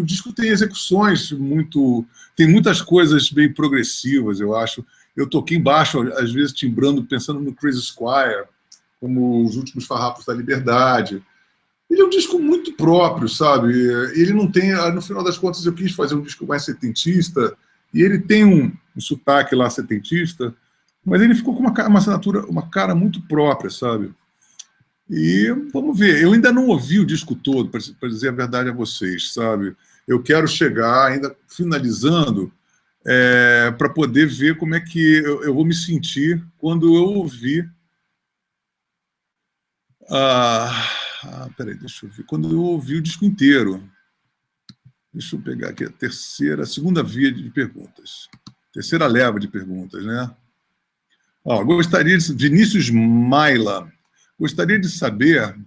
Speaker 1: disco tem execuções tem muitas coisas bem progressivas, eu acho. Eu toquei embaixo, às vezes timbrando, pensando no Crazy Squire, como Os Últimos Farrapos da Liberdade. Ele é um disco muito próprio, sabe? Ele não tem... No final das contas, eu quis fazer um disco mais setentista, e ele tem um sotaque lá setentista, mas ele ficou com uma assinatura, uma cara muito própria, sabe? E vamos ver. Eu ainda não ouvi o disco todo, para dizer a verdade a vocês, sabe? Eu quero chegar, ainda finalizando, para poder ver como é que eu vou me sentir quando eu ouvir peraí, deixa eu ver. Quando eu ouvi o disco inteiro. Deixa eu pegar aqui a segunda via de perguntas. Terceira leva de perguntas, né? Vinícius Maila. Gostaria de saber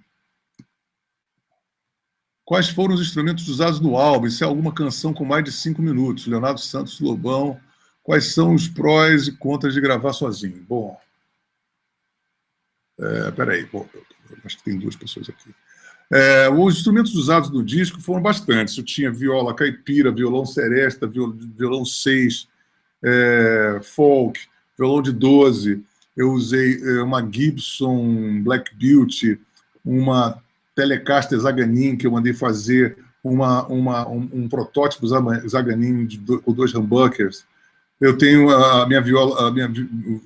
Speaker 1: quais foram os instrumentos usados no álbum, se há alguma canção com mais de 5 minutos. Leonardo Santos Lobão. Quais são os prós e contras de gravar sozinho? Bom, peraí, acho que tem duas pessoas aqui. Os instrumentos usados no disco foram bastantes. Eu tinha viola caipira, violão seresta, violão 6, folk, violão de 12. Eu usei uma Gibson Black Beauty, uma Telecaster Zaganin, que eu mandei fazer, um protótipo Zaganin com 2 humbuckers. Eu tenho a minha viola,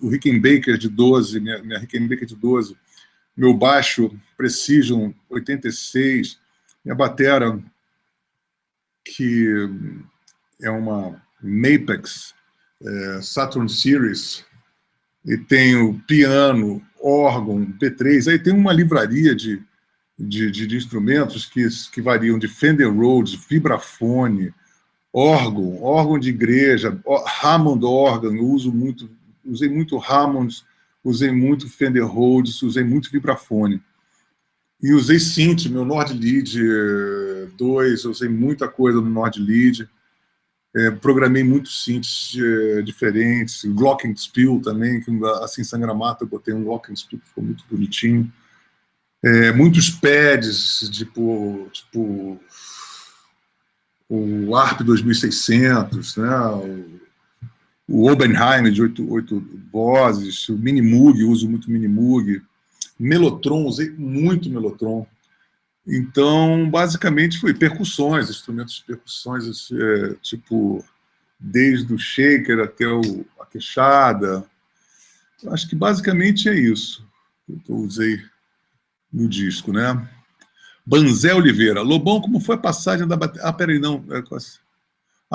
Speaker 1: o Rickenbacker de 12, minha Rickenbacker de 12, meu baixo Precision 86, minha batera, que é uma Mapex Saturn Series, e tenho piano, órgão, P3, aí tem uma livraria de instrumentos que variam de Fender Rhodes, vibrafone, órgão de igreja, Hammond órgão, eu usei muito Hammond, usei muito Fender Rhodes, usei muito vibrafone. E usei synth, meu Nord Lead 2, usei muita coisa no Nord Lead. Programei muitos synths diferentes, Glockenspiel também, que assim, Sangramata, eu botei um Glockenspiel que ficou muito bonitinho. Muitos pads, tipo o ARP 2600, né? O Obenheim de 8 vozes, o Minimoog, uso muito Minimoog. Mellotron, usei muito Mellotron. Então, basicamente, foi percussões, instrumentos de percussões, tipo, desde o shaker até a queixada. Acho que basicamente é isso que eu usei no disco, né? Banzé Oliveira. Lobão, como foi a passagem da bateria? Peraí, não.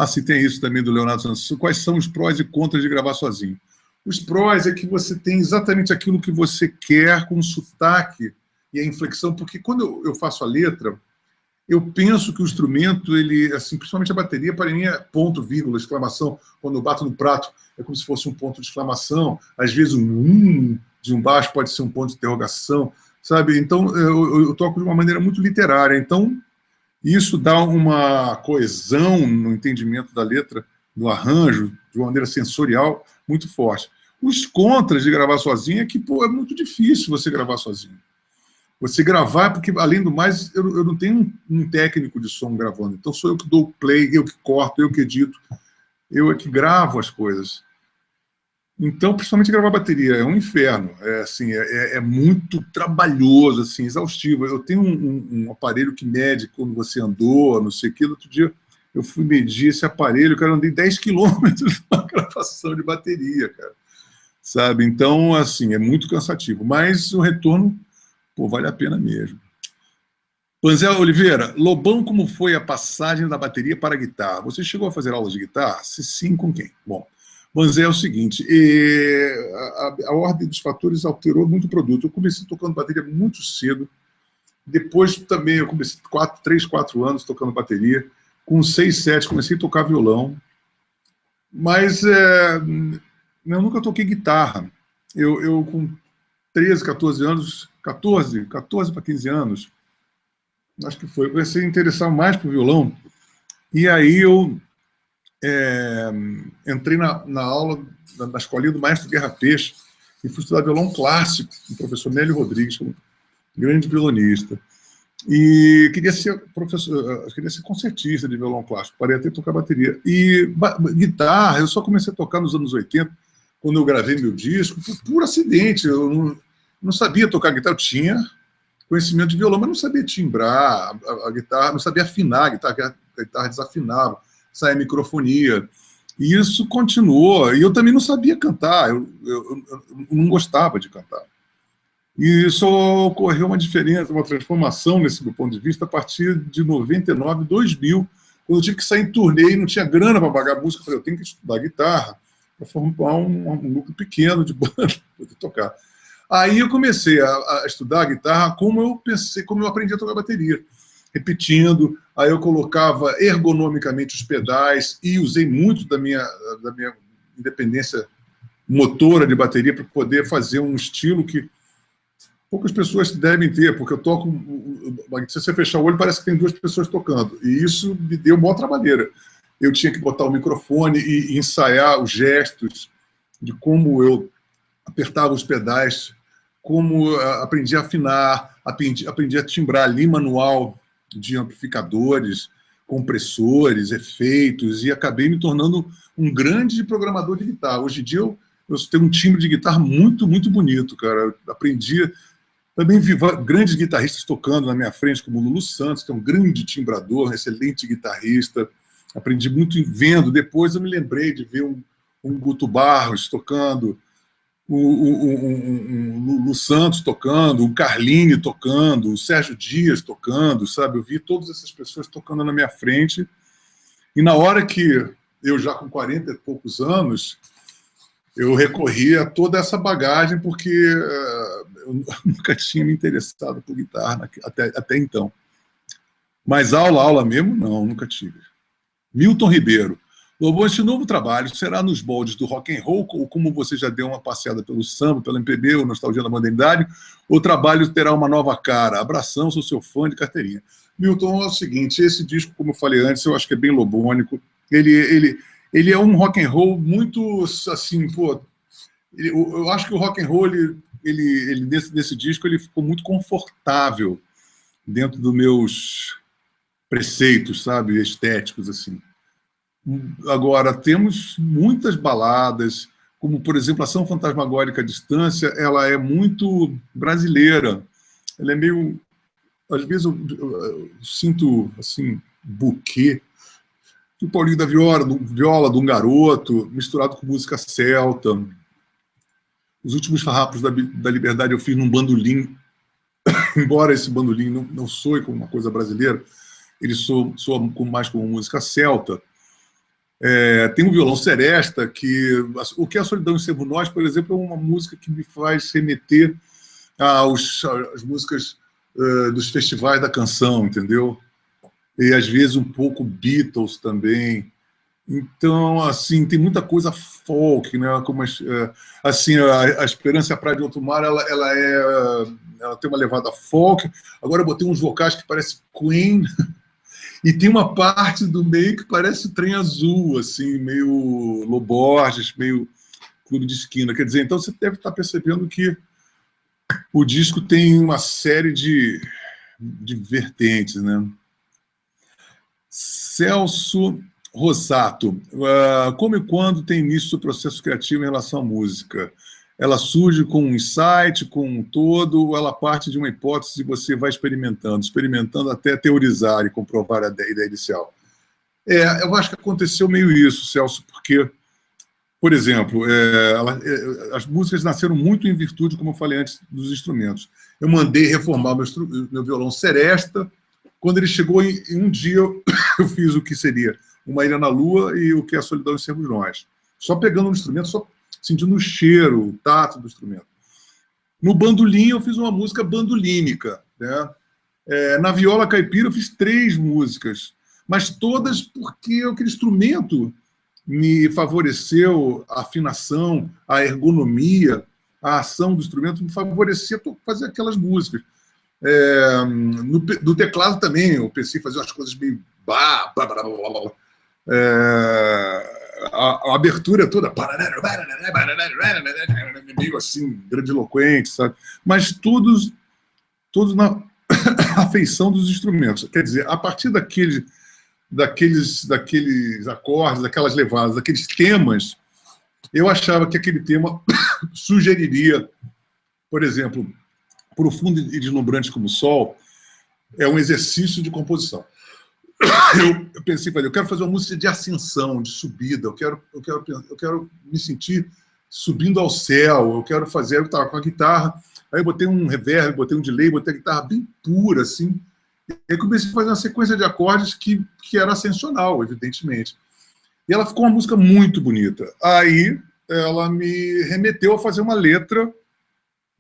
Speaker 1: Sim, tem isso também do Leonardo Santos. Quais são os prós e contras de gravar sozinho? Os prós é que você tem exatamente aquilo que você quer, com o sotaque e a inflexão, porque quando eu faço a letra, eu penso que o instrumento, ele, assim, principalmente a bateria, para mim é ponto, vírgula, exclamação. Quando eu bato no prato, é como se fosse um ponto de exclamação. Às vezes de um baixo pode ser um ponto de interrogação, sabe? Então, eu toco de uma maneira muito literária. Então, isso dá uma coesão no entendimento da letra, do arranjo, de uma maneira sensorial muito forte. Os contras de gravar sozinho é que, é muito difícil você gravar sozinho. Você gravar, porque, além do mais, eu não tenho um técnico de som gravando. Então, sou eu que dou o play, eu que corto, eu que edito, eu é que gravo as coisas. Então, principalmente gravar bateria, é um inferno. É muito trabalhoso, assim, exaustivo. Eu tenho um aparelho que mede quando você andou, não sei o quê. Outro dia, eu fui medir esse aparelho, cara, eu andei 10 quilômetros numa gravação de bateria, cara. Sabe? Então, assim, é muito cansativo. Mas o retorno, vale a pena mesmo. Banzé Oliveira, Lobão, como foi a passagem da bateria para a guitarra? Você chegou a fazer aulas de guitarra? Se sim, com quem? Bom, Banzé é o seguinte, a ordem dos fatores alterou muito o produto. Eu comecei tocando bateria muito cedo, depois também eu comecei 3, 4 anos tocando bateria, com 6, 7 comecei a tocar violão, mas eu nunca toquei guitarra. Eu com 13, 14 anos, 14 para 15 anos, acho que foi, eu comecei a interessar mais por violão, e aí eu entrei na aula, na escolinha do maestro Guerra Peixe, e fui estudar violão clássico, com o professor Nélio Rodrigues, um grande violonista. E queria ser concertista de violão clássico, parei até tocar bateria. E guitarra, eu só comecei a tocar nos anos 80, quando eu gravei meu disco, por acidente. Eu não sabia tocar guitarra, eu tinha conhecimento de violão, mas não sabia timbrar a guitarra, não sabia afinar a guitarra desafinava, saia microfonia. E isso continuou. E eu também não sabia cantar, eu não gostava de cantar. E só ocorreu uma diferença, uma transformação nesse meu ponto de vista a partir de 99, 2000, quando eu tive que sair em turnê e não tinha grana para pagar a música. Eu falei, eu tenho que estudar guitarra para formar um grupo pequeno de banda para poder tocar. Aí eu comecei a estudar guitarra como eu aprendi a tocar bateria, repetindo. Aí eu colocava ergonomicamente os pedais e usei muito da minha independência motora de bateria para poder fazer um estilo que poucas pessoas devem ter, porque eu toco... Se você fechar o olho, parece que tem 2 pessoas tocando. E isso me deu uma trabalheira. Eu tinha que botar o microfone e ensaiar os gestos de como eu apertava os pedais, como aprendi a afinar, aprendi a timbrar ali manual de amplificadores, compressores, efeitos, e acabei me tornando um grande programador de guitarra. Hoje em dia eu tenho um timbre de guitarra muito, muito bonito, cara. Eu aprendi, também vi grandes guitarristas tocando na minha frente, como o Lulu Santos, que é um grande timbrador, um excelente guitarrista. Aprendi muito vendo. Depois eu me lembrei de ver um Guto Barros tocando, um Lulu Santos tocando, um Carline tocando, o Sérgio Dias tocando, sabe? Eu vi todas essas pessoas tocando na minha frente. E na hora que eu, já com 40 e poucos anos, eu recorri a toda essa bagagem, porque eu nunca tinha me interessado por guitarra até então. Mas aula mesmo, não, nunca tive. Milton Ribeiro. Lobão, este novo trabalho será nos moldes do rock and roll, ou como você já deu uma passeada pelo samba, pelo MPB, ou Nostalgia da Modernidade, ou o trabalho terá uma nova cara? Abração, sou seu fã de carteirinha. Milton, é o seguinte, esse disco, como eu falei antes, eu acho que é bem lobônico. Ele é um rock and roll muito, assim, pô... Eu acho que o rock and roll, nesse disco, ele ficou muito confortável dentro dos meus preceitos, sabe, estéticos, assim. Agora, temos muitas baladas, como, por exemplo, Ação Fantasmagórica à Distância, ela é muito brasileira. Ela é meio... Às vezes eu sinto, assim, buquê do Paulinho da Viola, de um garoto, misturado com música celta. Os últimos farrapos da Liberdade eu fiz num bandolim, embora esse bandolim não soe como uma coisa brasileira, ele soa mais como música celta. Tem um violão seresta, que o que é a Solidão em Sermos Nós, por exemplo, é uma música que me faz remeter às músicas dos festivais da canção, entendeu? E às vezes um pouco Beatles também. Então, assim, tem muita coisa folk, né? Como assim, a Esperança e a Praia de Outro Mar, ela tem uma levada folk. Agora eu botei uns vocais que parecem Queen. E tem uma parte do meio que parece o Trem Azul, assim, meio Loborges, meio Clube de Esquina. Quer dizer, então você deve estar percebendo que o disco tem uma série de vertentes, né? Celso Rossato. Como e quando tem início o processo criativo em relação à música? Ela surge com um insight, com um todo, ou ela parte de uma hipótese e você vai experimentando até teorizar e comprovar a ideia inicial? Eu acho que aconteceu meio isso, Celso, porque, por exemplo, as músicas nasceram muito em virtude, como eu falei antes, dos instrumentos. Eu mandei reformar meu violão seresta. Quando ele chegou, em um dia, eu fiz o que seria Uma Ilha na Lua e o que é a Solidão em Sermos Nós. Só pegando um instrumento, só sentindo o cheiro, o tato do instrumento. No bandolim, eu fiz uma música bandolínica, né? Na viola caipira, eu fiz 3 músicas, mas todas porque aquele instrumento me favoreceu, a afinação, a ergonomia, a ação do instrumento me favorecia fazer aquelas músicas. No teclado também, eu pensei em fazer umas coisas meio... A abertura toda meio assim, grandiloquente, sabe? Mas todos na afeição dos instrumentos. Quer dizer, a partir daqueles acordes, daquelas levadas, daqueles temas, eu achava que aquele tema sugeriria, por exemplo, Profundo e Deslumbrante como o Sol, é um exercício de composição. Eu pensei, eu quero fazer uma música de ascensão, de subida, eu quero me sentir subindo ao céu, eu quero fazer, eu estava com a guitarra, aí eu botei um reverb, botei um delay, botei a guitarra bem pura, assim, e aí comecei a fazer uma sequência de acordes que era ascensional, evidentemente. E ela ficou uma música muito bonita. Aí ela me remeteu a fazer uma letra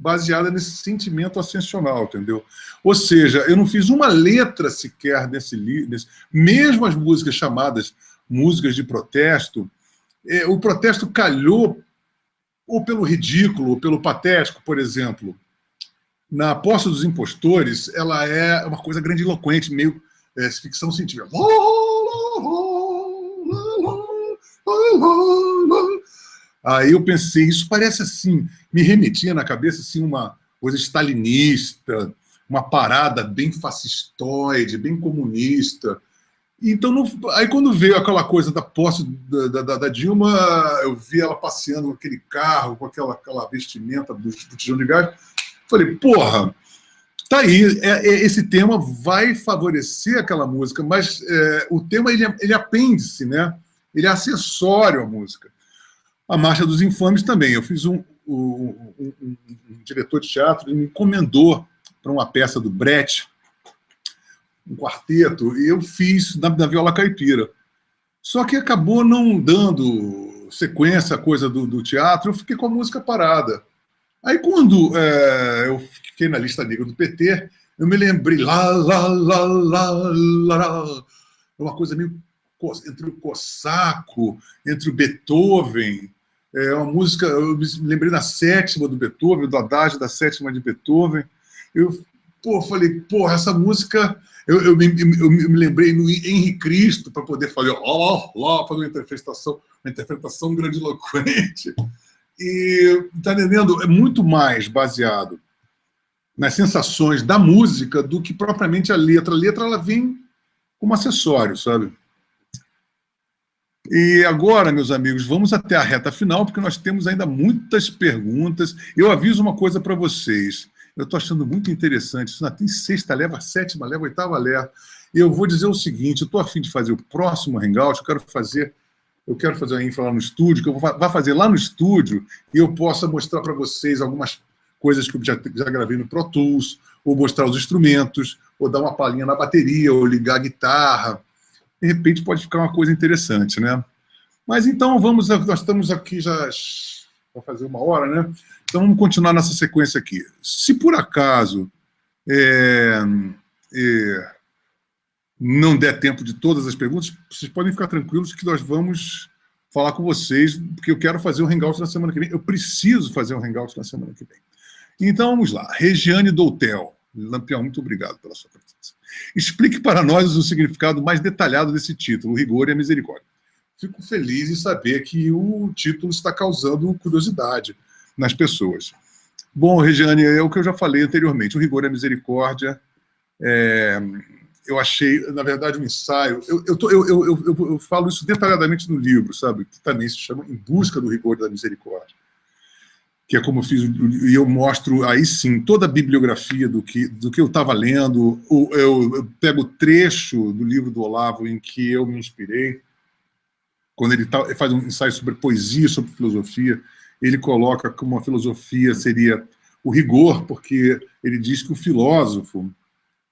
Speaker 1: baseada nesse sentimento ascensional, entendeu? Ou seja, eu não fiz uma letra sequer mesmo as músicas chamadas músicas de protesto, o protesto calhou ou pelo ridículo, ou pelo patético, por exemplo. Na Posse dos Impostores, ela é uma coisa grandiloquente, meio ficção científica. Aí eu pensei, isso parece assim, me remetia na cabeça assim, uma coisa stalinista, uma parada bem fascistoide, bem comunista. Então, aí quando veio aquela coisa da posse da Dilma, eu vi ela passeando com aquele carro, com aquela vestimenta do botijão de gás, falei, porra, tá aí, esse tema vai favorecer aquela música, mas o tema, ele é apêndice, né? Ele é acessório à música. A Marcha dos Infames também. Eu fiz um diretor de teatro, ele me encomendou para uma peça do Brecht, um quarteto, e eu fiz na viola caipira. Só que acabou não dando sequência a coisa do teatro, eu fiquei com a música parada. Aí quando eu fiquei na lista negra do PT, eu me lembrei, uma coisa meio entre o Cossaco, entre o Beethoven, uma música, eu me lembrei da sétima do Beethoven, do adágio da sétima de Beethoven. Eu falei, essa música... Eu me lembrei no Henri Cristo para poder fazer fazer uma interpretação grandiloquente. E, tá entendendo? É muito mais baseado nas sensações da música do que propriamente a letra. A letra, ela vem como acessório, sabe? E agora, meus amigos, vamos até a reta final, porque nós temos ainda muitas perguntas. Eu aviso uma coisa para vocês. Eu estou achando muito interessante. Isso ainda tem sexta leva, sétima leva, oitava leva. E eu vou dizer o seguinte, eu estou a fim de fazer o próximo Hangout, eu quero fazer a infra lá no estúdio, que eu vou fazer lá no estúdio, e eu possa mostrar para vocês algumas coisas que eu já gravei no Pro Tools, ou mostrar os instrumentos, ou dar uma palhinha na bateria, ou ligar a guitarra. De repente pode ficar uma coisa interessante, né? Mas então nós estamos aqui já para fazer 1 hora, né? Então vamos continuar nessa sequência aqui. Se por acaso não der tempo de todas as perguntas, vocês podem ficar tranquilos que nós vamos falar com vocês, porque eu quero fazer um Hangout na semana que vem. Eu preciso fazer um Hangout na semana que vem. Então vamos lá. Regiane Doutel. Lampião, muito obrigado pela sua presença. Explique para nós o significado mais detalhado desse título, o rigor e a misericórdia. Fico feliz em saber que o título está causando curiosidade nas pessoas. Bom, Regiane, é o que eu já falei anteriormente, o rigor e a misericórdia, eu achei, na verdade, um ensaio, eu falo isso detalhadamente no livro, sabe, que também se chama Em Busca do Rigor e da Misericórdia, que é como eu fiz, e eu mostro aí sim toda a bibliografia do que eu estava lendo, eu pego trecho do livro do Olavo em que eu me inspirei, quando ele faz um ensaio sobre poesia, sobre filosofia, ele coloca como a filosofia seria o rigor, porque ele diz que o filósofo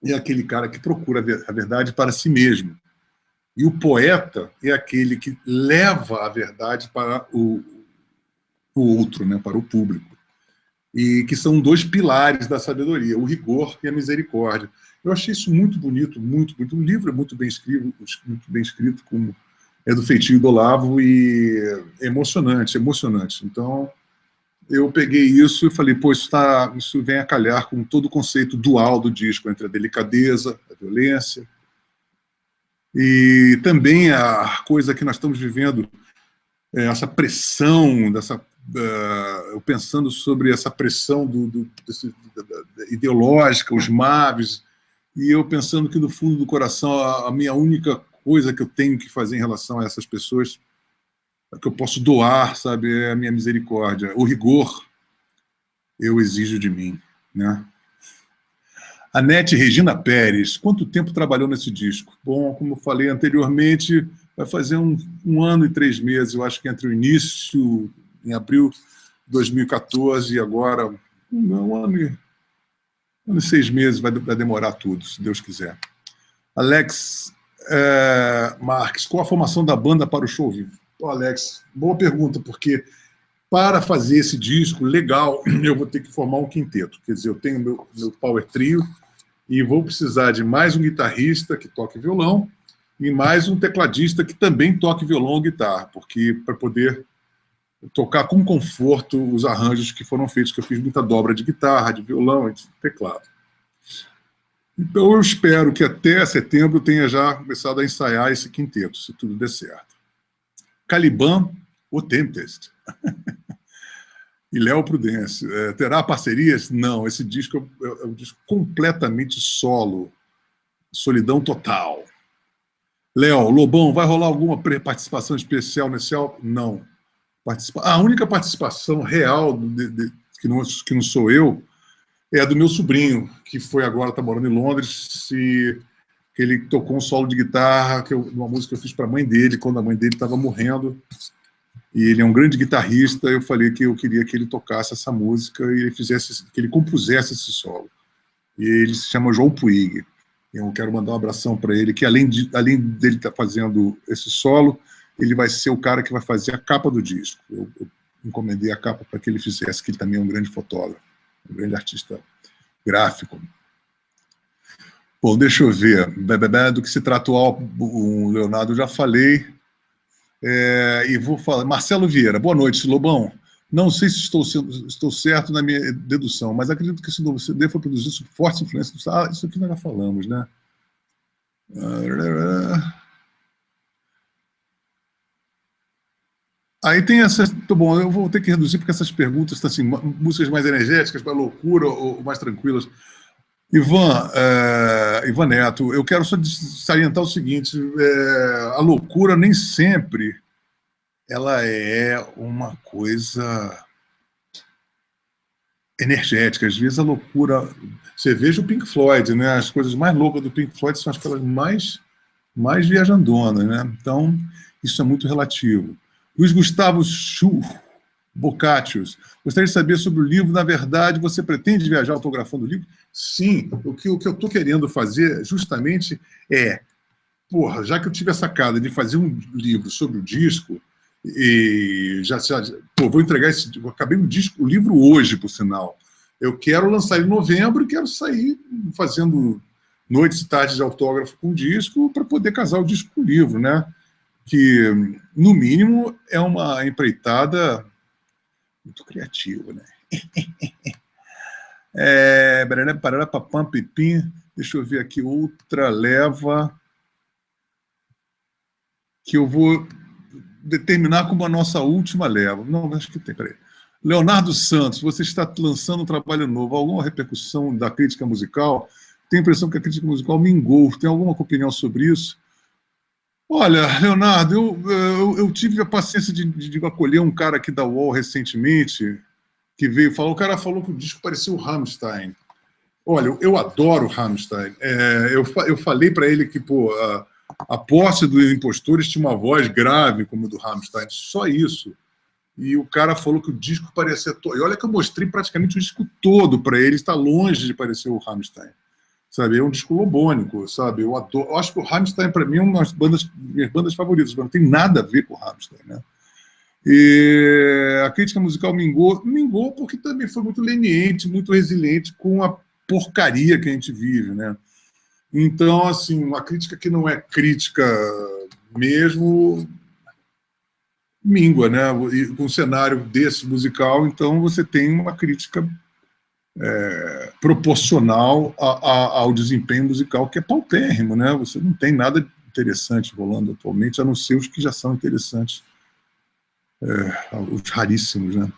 Speaker 1: é aquele cara que procura a verdade para si mesmo, e o poeta é aquele que leva a verdade para o outro, né, para o público, e que são 2 pilares da sabedoria, o rigor e a misericórdia. Eu achei isso muito bonito, muito bonito. O livro é muito bem escrito, como é do feitio do Olavo, e é emocionante. Então, eu peguei isso e falei, isso vem a calhar com todo o conceito dual do disco, entre a delicadeza, a violência, e também a coisa que nós estamos vivendo, essa pressão, eu pensando sobre essa pressão ideológica, os maves, e eu pensando que no fundo do coração a minha única coisa que eu tenho que fazer em relação a essas pessoas, que eu posso doar, sabe, é a minha misericórdia. O rigor eu exijo de mim, né? Anete Regina Pérez, quanto tempo trabalhou nesse disco? Bom, como eu falei anteriormente, vai fazer um ano e 3 meses, eu acho que entre o início, em abril de 2014, e agora, um ano e 6 meses vai demorar tudo, se Deus quiser. Alex Marques, qual a formação da banda para o show ao vivo? Alex, boa pergunta, porque para fazer esse disco legal, eu vou ter que formar um quinteto. Quer dizer, eu tenho meu power trio e vou precisar de mais um guitarrista que toque violão e mais um tecladista que também toque violão ou guitarra, porque para poder tocar com conforto os arranjos que foram feitos, que eu fiz muita dobra de guitarra, de violão e de teclado. Então eu espero que até setembro eu tenha já começado a ensaiar esse quinteto, se tudo der certo. Caliban, o Tempest. E Léo Prudence, terá parcerias? Não, esse disco é um disco completamente solo, solidão total. Léo, Lobão, vai rolar alguma participação especial nesse álbum? Não. A única participação real que não sou eu é a do meu sobrinho, que foi agora, está morando em Londres, que ele tocou um solo de guitarra, uma música que eu fiz para a mãe dele, quando a mãe dele estava morrendo. E ele é um grande guitarrista, eu falei que eu queria que ele tocasse essa música e ele que ele compusesse esse solo. E ele se chama João Puig. Eu quero mandar um abração para ele, que além dele estar fazendo esse solo, ele vai ser o cara que vai fazer a capa do disco. Eu encomendei a capa para que ele fizesse, que ele também é um grande fotógrafo, um grande artista gráfico. Bom, deixa eu ver. Do que se trata o Leonardo, eu já falei. E vou falar. Marcelo Vieira, boa noite, Lobão. Não sei se estou certo na minha dedução, mas acredito que esse novo CD foi produzido sob forte influência do... isso aqui nós já falamos, né? Aí tem essas... Bom, eu vou ter que reduzir, porque essas perguntas estão assim, músicas mais energéticas, para loucura, ou mais tranquilas. Ivan Neto, eu quero só salientar o seguinte, a loucura nem sempre ela é uma coisa energética. Às vezes a loucura... Você veja o Pink Floyd, né? As coisas mais loucas do Pink Floyd são aquelas mais viajandonas, né? Então, isso é muito relativo. Luiz Gustavo Boccaccios, gostaria de saber sobre o livro. Na verdade, você pretende viajar autografando o livro? Sim, o que eu estou querendo fazer justamente já que eu tive a sacada de fazer um livro sobre o disco, e vou entregar eu acabei o livro hoje, por sinal. Eu quero lançar ele em novembro e quero sair fazendo noites e tardes de autógrafo com o disco para poder casar o disco com o livro, né? Que, no mínimo, é uma empreitada muito criativa, né? Deixa eu ver aqui outra leva que eu vou determinar como a nossa última leva. Não, acho que tem, peraí. Leonardo Santos, você está lançando um trabalho novo. Alguma repercussão da crítica musical? Tenho a impressão que a crítica musical mingou. Tem alguma opinião sobre isso? Olha, Leonardo, eu tive a paciência de acolher um cara aqui da UOL recentemente, que veio falar, o cara falou que o disco parecia o Rammstein. Olha, eu adoro o Rammstein. Eu falei para ele que a posse do Impostores tinha uma voz grave, como a do Rammstein, só isso. E o cara falou que o disco parecia... E olha que eu mostrei praticamente o disco todo para ele, está longe de parecer o Rammstein. Sabe, é um disco lobônico, sabe? Eu adoro. Eu acho que o Rammstein, para mim, é uma das minhas bandas favoritas, mas não tem nada a ver com o Rammstein, né? E a crítica musical mingou porque também foi muito leniente, muito resiliente com a porcaria que a gente vive, né? Então, assim, uma crítica que não é crítica mesmo mingua, né? E com um cenário desse musical, então você tem uma crítica proporcional ao desempenho musical, que é paupérrimo, né? Você não tem nada interessante rolando atualmente, a não ser os que já são interessantes, os raríssimos, né?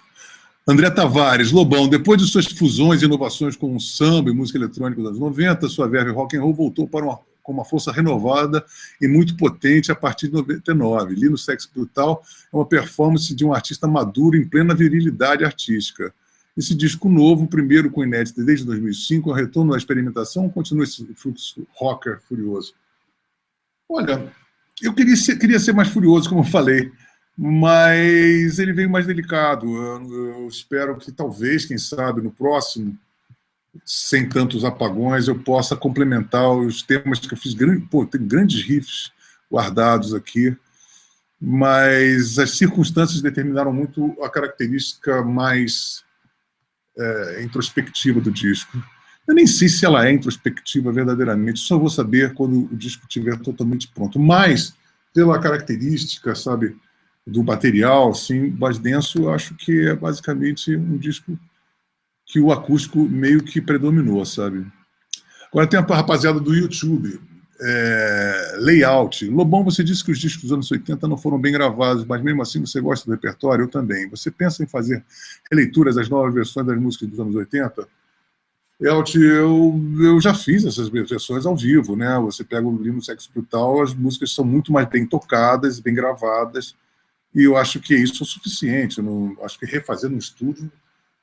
Speaker 1: André Tavares, Lobão, depois de suas fusões e inovações com o samba e música eletrônica dos anos 90, sua verve rock and roll voltou com uma força renovada e muito potente a partir de 99. Li no Sexo Brutal, é uma performance de um artista maduro em plena virilidade artística. Esse disco novo, o primeiro com inédito desde 2005, é um retorno à experimentação ou continua esse fluxo rocker furioso? Olha, eu queria ser mais furioso, como eu falei, mas ele veio mais delicado. Eu espero que talvez, quem sabe, no próximo, sem tantos apagões, eu possa complementar os temas que eu fiz. Tem grandes riffs guardados aqui, mas as circunstâncias determinaram muito a característica mais introspectiva do disco. Eu nem sei se ela é introspectiva verdadeiramente, só vou saber quando o disco estiver totalmente pronto. Mas, pela característica, sabe, do material, assim, mais denso, eu acho que é basicamente um disco que o acústico meio que predominou, sabe? Agora tem a rapaziada do YouTube. layout. Lobão, você disse que os discos dos anos 80 não foram bem gravados, mas mesmo assim você gosta do repertório? Eu também. Você pensa em fazer releituras das novas versões das músicas dos anos 80? Eu já fiz essas versões ao vivo, né? Você pega o Linus Sex Brutal, as músicas são muito mais bem tocadas, bem gravadas, e eu acho que isso é o suficiente. Eu não, acho que refazer no estúdio,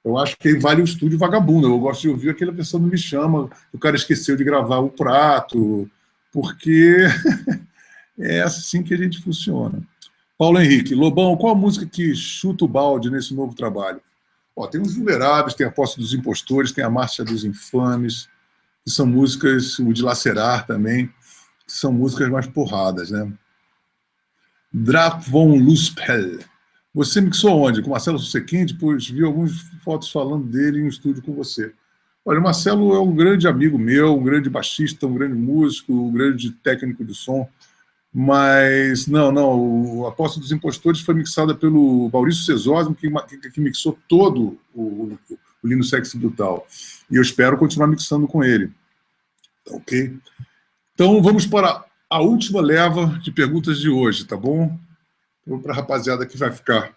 Speaker 1: eu acho que aí vale o estúdio vagabundo. Eu gosto de ouvir aquela pessoa não me chama, o cara esqueceu de gravar o prato, porque é assim que a gente funciona. Paulo Henrique, Lobão, qual a música que chuta o balde nesse novo trabalho? Tem os Vulneráveis, tem a Posse dos Impostores, tem a Marcha dos Infames, que são músicas, o Dilacerar também, que são músicas mais porradas, né? Drac von Luspel. Você mixou onde? Com Marcelo Susequim? Depois vi algumas fotos falando dele em um estúdio com você. Olha, o Marcelo é um grande amigo meu, um grande baixista, um grande músico, um grande técnico de som, mas não, a Posse dos Impostores foi mixada pelo Maurício Cesósimo, que mixou todo o Linus Sex Brutal. E eu espero continuar mixando com ele. Ok? Então vamos para a última leva de perguntas de hoje, tá bom? Para a rapaziada que vai ficar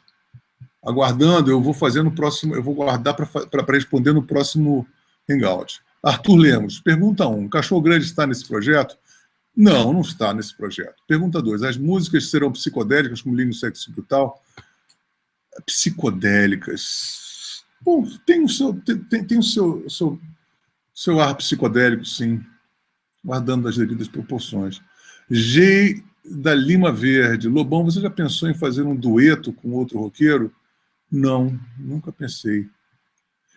Speaker 1: aguardando, eu vou fazer no próximo, eu vou guardar para responder no próximo Hangout. Arthur Lemos, pergunta 1. Cachorro Grande está nesse projeto? Não, não está nesse projeto. Pergunta 2. As músicas serão psicodélicas, como Linus Sex Brutal? Psicodélicas. Bom, tem o seu ar psicodélico, sim, guardando as devidas proporções. G da Lima Verde. Lobão, você já pensou em fazer um dueto com outro roqueiro? Não, nunca pensei.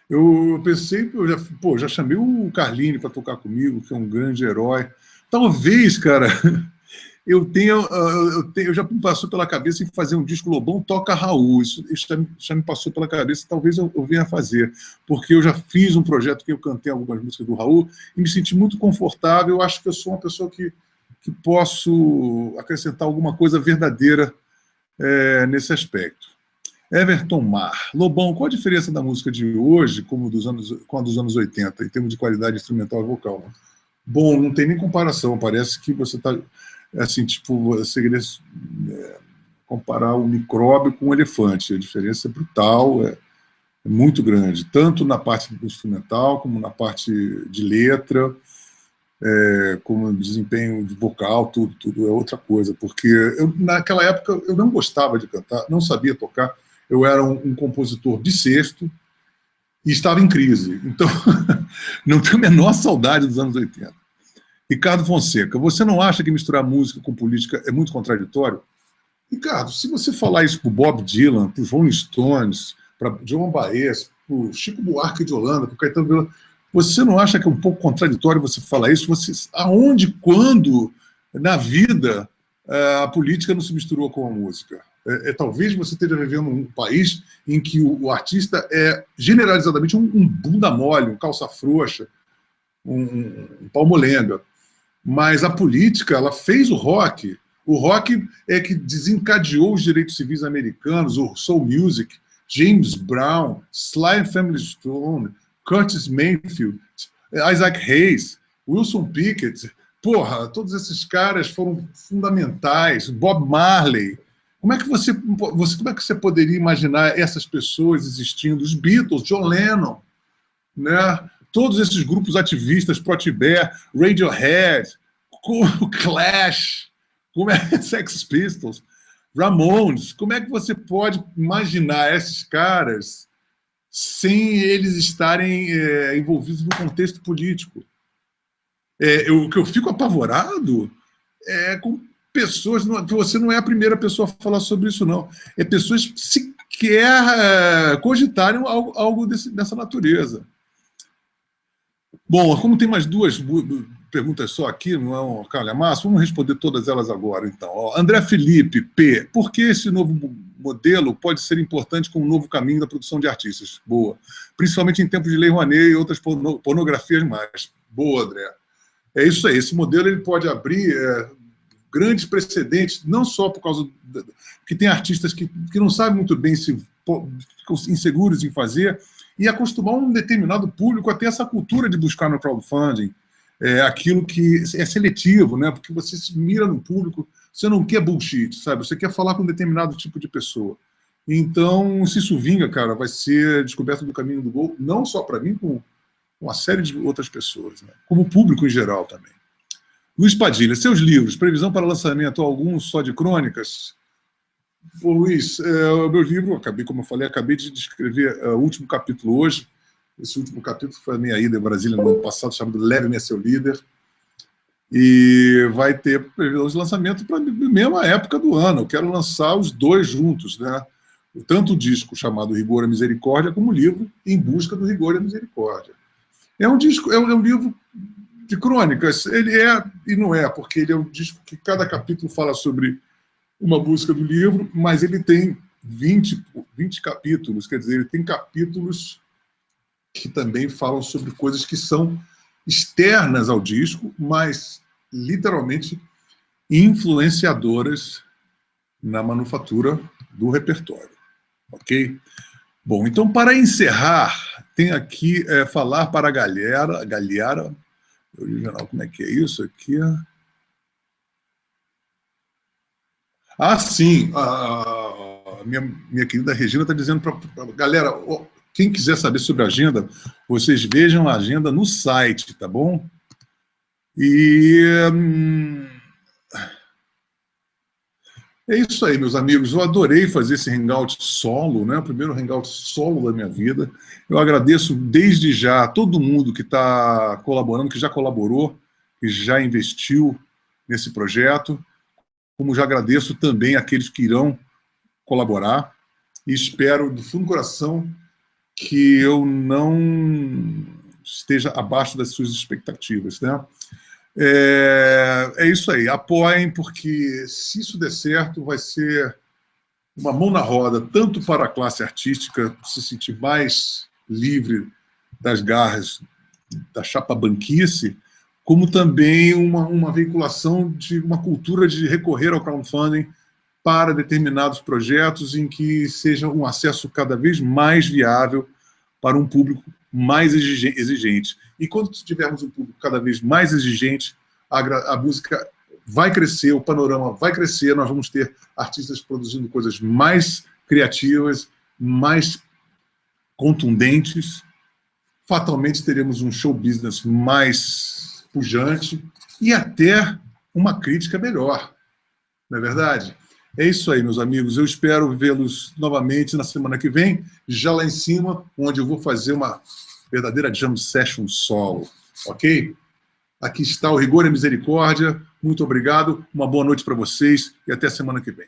Speaker 1: Eu pensei, já chamei o Carlini para tocar comigo, que é um grande herói. Talvez, cara, eu já me passou pela cabeça em fazer um disco Lobão Toca Raul. Isso já me passou pela cabeça, talvez eu venha a fazer, porque eu já fiz um projeto que eu cantei algumas músicas do Raul e me senti muito confortável. Eu acho que eu sou uma pessoa que posso acrescentar alguma coisa verdadeira nesse aspecto. Everton Mar. Lobão, qual a diferença da música de hoje com a dos anos 80, em termos de qualidade instrumental e vocal? Bom, não tem nem comparação. Parece que você está, assim, tipo, você queria comparar um micróbio com um elefante. A diferença é brutal, é muito grande, tanto na parte instrumental, como na parte de letra, como desempenho de vocal, tudo é outra coisa. Porque naquela época eu não gostava de cantar, não sabia tocar. Eu era um compositor bissexto e estava em crise. Então, não tenho a menor saudade dos anos 80. Ricardo Fonseca, você não acha que misturar música com política é muito contraditório? Ricardo, se você falar isso para o Bob Dylan, para os Rolling Stones, para Joan Baez, para o Chico Buarque de Holanda, para o Caetano Veloso, você não acha que é um pouco contraditório você falar isso? Aonde, quando, na vida, a política não se misturou com a música? Talvez você esteja vivendo um país em que o artista é generalizadamente um bunda mole, um calça frouxa, um palmolenga. Mas a política, ela fez o rock. O rock é que desencadeou os direitos civis americanos, o soul music, James Brown, Sly and Family Stone, Curtis Mayfield, Isaac Hayes, Wilson Pickett. Porra, todos esses caras foram fundamentais. Bob Marley. Como é que você poderia imaginar essas pessoas existindo? Os Beatles, John Lennon, né? Todos esses grupos ativistas, Protibé, Radiohead, o Clash, Sex Pistols, Ramones. Como é que você pode imaginar esses caras sem eles estarem envolvidos no contexto político? O que eu fico apavorado é com pessoas, que você não é a primeira pessoa a falar sobre isso, não. É pessoas que sequer cogitarem algo dessa natureza. Bom, como tem mais duas perguntas só aqui, não é um calhamaço, vamos responder todas elas agora, então. André Felipe, P. Por que esse novo modelo pode ser importante como um novo caminho da produção de artistas? Boa. Principalmente em tempos de Lei Rouanet e outras pornografias mais. Boa, André. É isso aí. Esse modelo ele pode abrir grandes precedentes, não só por causa que tem artistas que não sabem muito bem, ficam inseguros em fazer, e acostumar um determinado público a ter essa cultura de buscar no crowdfunding, aquilo que é seletivo, né? Porque você se mira no público, você não quer bullshit, sabe? Você quer falar com um determinado tipo de pessoa. Então, se isso vinga, cara, vai ser descoberta do caminho do gol, não só para mim, como uma série de outras pessoas, né? Como público em geral também. Luiz Padilha, seus livros, previsão para lançamento, alguns só de crônicas? Ô, Luiz, o meu livro, como eu falei, acabei de escrever o último capítulo hoje. Esse último capítulo foi a minha ida em Brasília no ano passado, chamado Leve-me a Seu Líder. E vai ter previsão de lançamento para a mesma época do ano. Eu quero lançar os dois juntos, né? Tanto o disco chamado Rigor e Misericórdia, como o livro Em Busca do Rigor e Misericórdia. É um livro de crônicas. Ele é e não é, porque ele é um disco que cada capítulo fala sobre uma busca do livro, mas ele tem 20 capítulos, quer dizer, ele tem capítulos que também falam sobre coisas que são externas ao disco, mas literalmente influenciadoras na manufatura do repertório. Ok? Bom, então, para encerrar, tem aqui falar para a galera, original, como é que é isso aqui? Ah, sim, a minha querida Regina está dizendo para a galera, quem quiser saber sobre a agenda, vocês vejam a agenda no site, tá bom? E é isso aí, meus amigos. Eu adorei fazer esse hangout solo, né? O primeiro hangout solo da minha vida. Eu agradeço desde já a todo mundo que está colaborando, que já colaborou, que já investiu nesse projeto. Como já agradeço também àqueles que irão colaborar. E espero, do fundo do coração, que eu não esteja abaixo das suas expectativas, né? É isso aí, apoiem, porque se isso der certo, vai ser uma mão na roda, tanto para a classe artística se sentir mais livre das garras da chapabanquice, como também uma veiculação de uma cultura de recorrer ao crowdfunding para determinados projetos em que seja um acesso cada vez mais viável para um público mais exigente. E quando tivermos um público cada vez mais exigente, a música vai crescer, o panorama vai crescer, nós vamos ter artistas produzindo coisas mais criativas, mais contundentes, fatalmente teremos um show business mais pujante e até uma crítica melhor, não é verdade? É isso aí, meus amigos. Eu espero vê-los novamente na semana que vem, já lá em cima, onde eu vou fazer uma verdadeira jam session solo, ok? Aqui está o Rigor e Misericórdia. Muito obrigado, uma boa noite para vocês e até semana que vem.